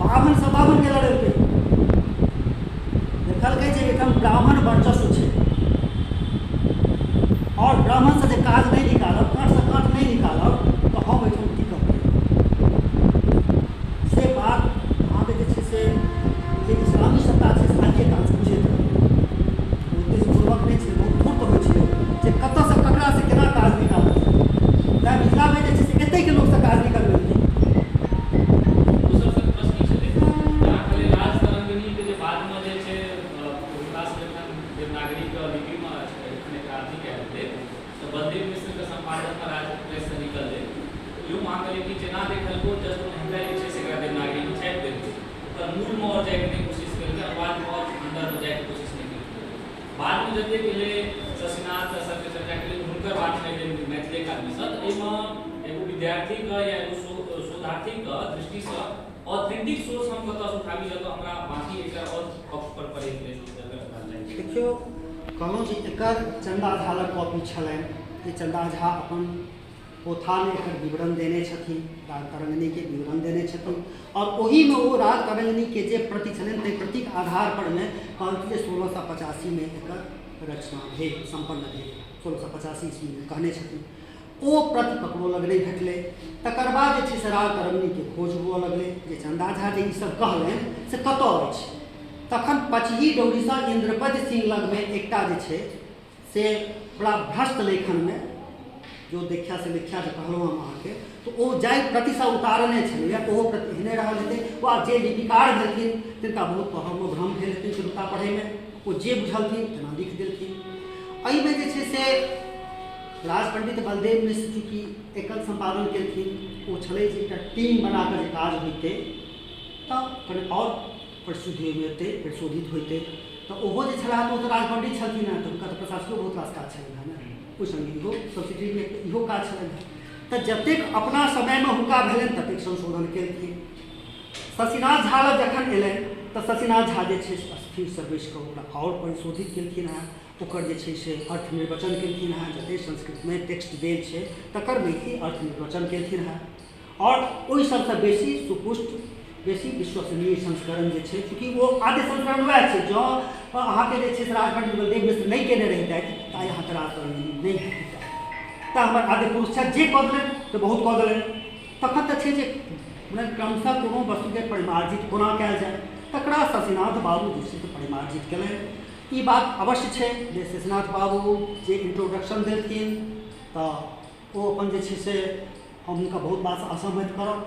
52 के लड़ेलकै। देखलकै जे एहिठाम ब्राह्मण वर्चस्व छै और ब्राह्मणसँ जे काज नहि निकालब, काँटसँ काँट नहि निकालब तऽ हम एहिठाम की करबै? से बात अहाँके जे छै से जे इस्लामी सत्ता छै से आइए काज बुझैत रहै, उद्देश्यपूर्वक नहि छै, बहुत धूर्त होइ छै जे कतऽसँ ककरासँ केना काज निकालतै। तैँ मिथिलामे जे छै से एतैके लोकसँ काज निकलबेलकै। दोसर से प्रश्न ई छलै जेना खाली राज तरंगिनी के जे बाद में जे छै विकास लेखन देवनागरी के लिपि में छै एखने क्रांति के हेतै तो बलदेव मिश्र के संपादन में राज प्रेस से निकललै। यो मांग करै कि जेना देखलको जस्ट हमरा जे छै से एकरा देवनागरी में छापि देलकै, ओकर मूल में और जाए के कोशिश केलकै, अनुवाद में और अंदर में जाए के कोशिश नहीं केलकै। बाद में जते गेलै शशिनाथ सबके चर्चा केलै हुनकर बात में जे मैथिली आदमी सब एहिमे एगो विद्यार्थी का या एगो शोधार्थी का दृष्टि से ऑथेंटिक सोर्स हम कतऽ उठाबी जब हमरा बाकी एकर और पक्ष पर पड़े के लेल। देखियौ कहलहुँ जे एकर चन्दा झा लग कॉपी छलनि, जे चन्दा झा अपन पोथामे एकर विवरण देने छथिन, राज तरंगिनीके विवरण देने छथिन और ओहीमे ओ राज तरंगिनीके जे प्रति छलनि ताहि प्रतिक आधार पर मे कहलखिन जे 1685 में एकर रचना भेल, सम्पन्न भेल। 1685 ईस्वी में कहने छथिन। ओ प्रति ककरो लग नहीं भेटलै। तकर बाद जे छै से राज तरंगिनीके खोज हुअ लगलै जे चन्दा झा जे ईसभ कहलनि से कतऽ अछि। तखन पचही डौरीसँ इंद्रपद सिंह लगमे एकटा जे छै से बड़ा भ्रष्ट लेखनमे जो देखा से लेख्या जे कहलहुँ हम अहाँके, तो ओ जाहि प्रतिसँ उतारने छलैए ओहो प्रति एहने रहल हेतै। वा जे लिपिकार भेलखिन तिनका बहुत पढ़ऽमे भ्रम भेल हेतै तिनका पढ़ैमे, ओ जे बुझलखिन तेना लिख देलखिन। एहिमे जे छै से राज पंडित बलदेव मिश्र चूँकि एकल संपादन केलखिन, ओ छलै जे एकटा टीम बनाकऽ जे काज होइतै तऽ कनि आओर परिशोधित होइतै। तऽ ओहो जे छलाह तऽ ओ तऽ राज पंडित छलखिन हेँ, तऽ हुनका तऽ प्रशासनिको बहुत रास काज छलनि हेँ ने, ओहि सङ्गे इहो सब्सिडीमे इहो काज छलनि हेँ। तऽ जतेक अपना समयमे हुनका भेलनि ततेक संशोधन केलखिन। शशिनाथ झा लग जखन एलनि तऽ शशिनाथ झा जे छै फिर सर्वेशके ओकरा आओर परिशोधित केलखिन हेँ, ओकर जे छै से अर्थ निर्वचन केलखिन हेँ, जतेक संस्कृतमे टेक्स्ट देल छै तकर मैथिली अर्थ निर्वचन केलखिन हेँ, आओर ओहि सबसँ बेसी सुपुष्ट बेसी विश्वसनीय संस्करण जे छै, चूँकि ओ आद्य संस्करण वएह छै। जँ अहाँके जे छै से राजभट्ट बलदेव मिश्र नहि केने रहितथि तऽ आइ अहाँके राजतरंगिणी नहि भेटतै। तऽ हमर आद्य पुरुष छथि, जे कऽ देलनि तऽ बहुत कऽ देलनि। तखन तऽ छै जे क्रमशः कोनो वस्तुके परिमार्जित कोना कयल जाय, तकरा शशिनाथ बाबू जे छै से परिमार्जित केलनि। ई बात अवश्य छै जे शशिनाथ बाबू जे इंट्रोडक्शन देलखिन तऽ ओ अपन जे छै से हम हुनका बहुत बातसँ असहमत करब,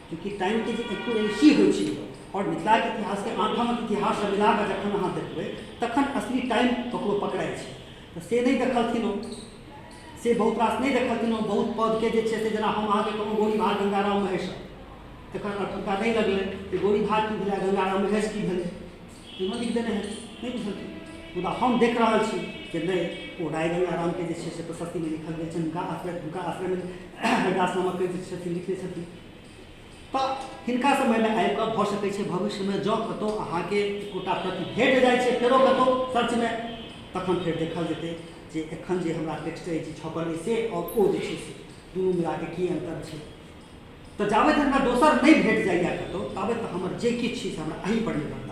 क्योंकि टाइमके जे एक्यूरेसी होइ छै आओर मिथिलाके इतिहासके आठमक इतिहाससँ मिला कऽ जखन अहाँ देखबै तखन असली टाइम ककरो पकड़ाइ छै। तऽ से नहि देखलखिन ओ, से बहुत रास नहि देखलखिन ओ। बहुत पदके जे छै से जेना हम अहाँके कहूँ गौरी भाग गंगाराम महेश, तकर अर्थ हुनका नहि लगलै कि गौरी भाग की भेलै गंगाराम महेश की भेलै, एहिमे लिख देने है, नहि बुझलखिन। मुदा हम देख रहल छी कि नहि, ओ राय गंगारामके जे छै से प्रशस्तिमे लिखल गेल छनि, हुनका आश्रयमे हरिदास नामक जे छथिन लिखने छथिन। तऽ हिनका समयमे आबि कऽ भऽ सकैत छै भविष्यमे जँ कतहु अहाँके एकोटा प्रति भेट जाइ छै फेरो कतहु सर्चमे, तखन फेर देखल जेतै जे एखन जे हमरा टेक्स्ट अछि छपल अइ से आओर ओ जे छै से दुनू मिलाके की अन्तर छै। तऽ जाबत हमरा दोसर नहि भेट जाइए कतहु, ताबत हमर जे किछु छै से हमरा एहि पर निर्भरता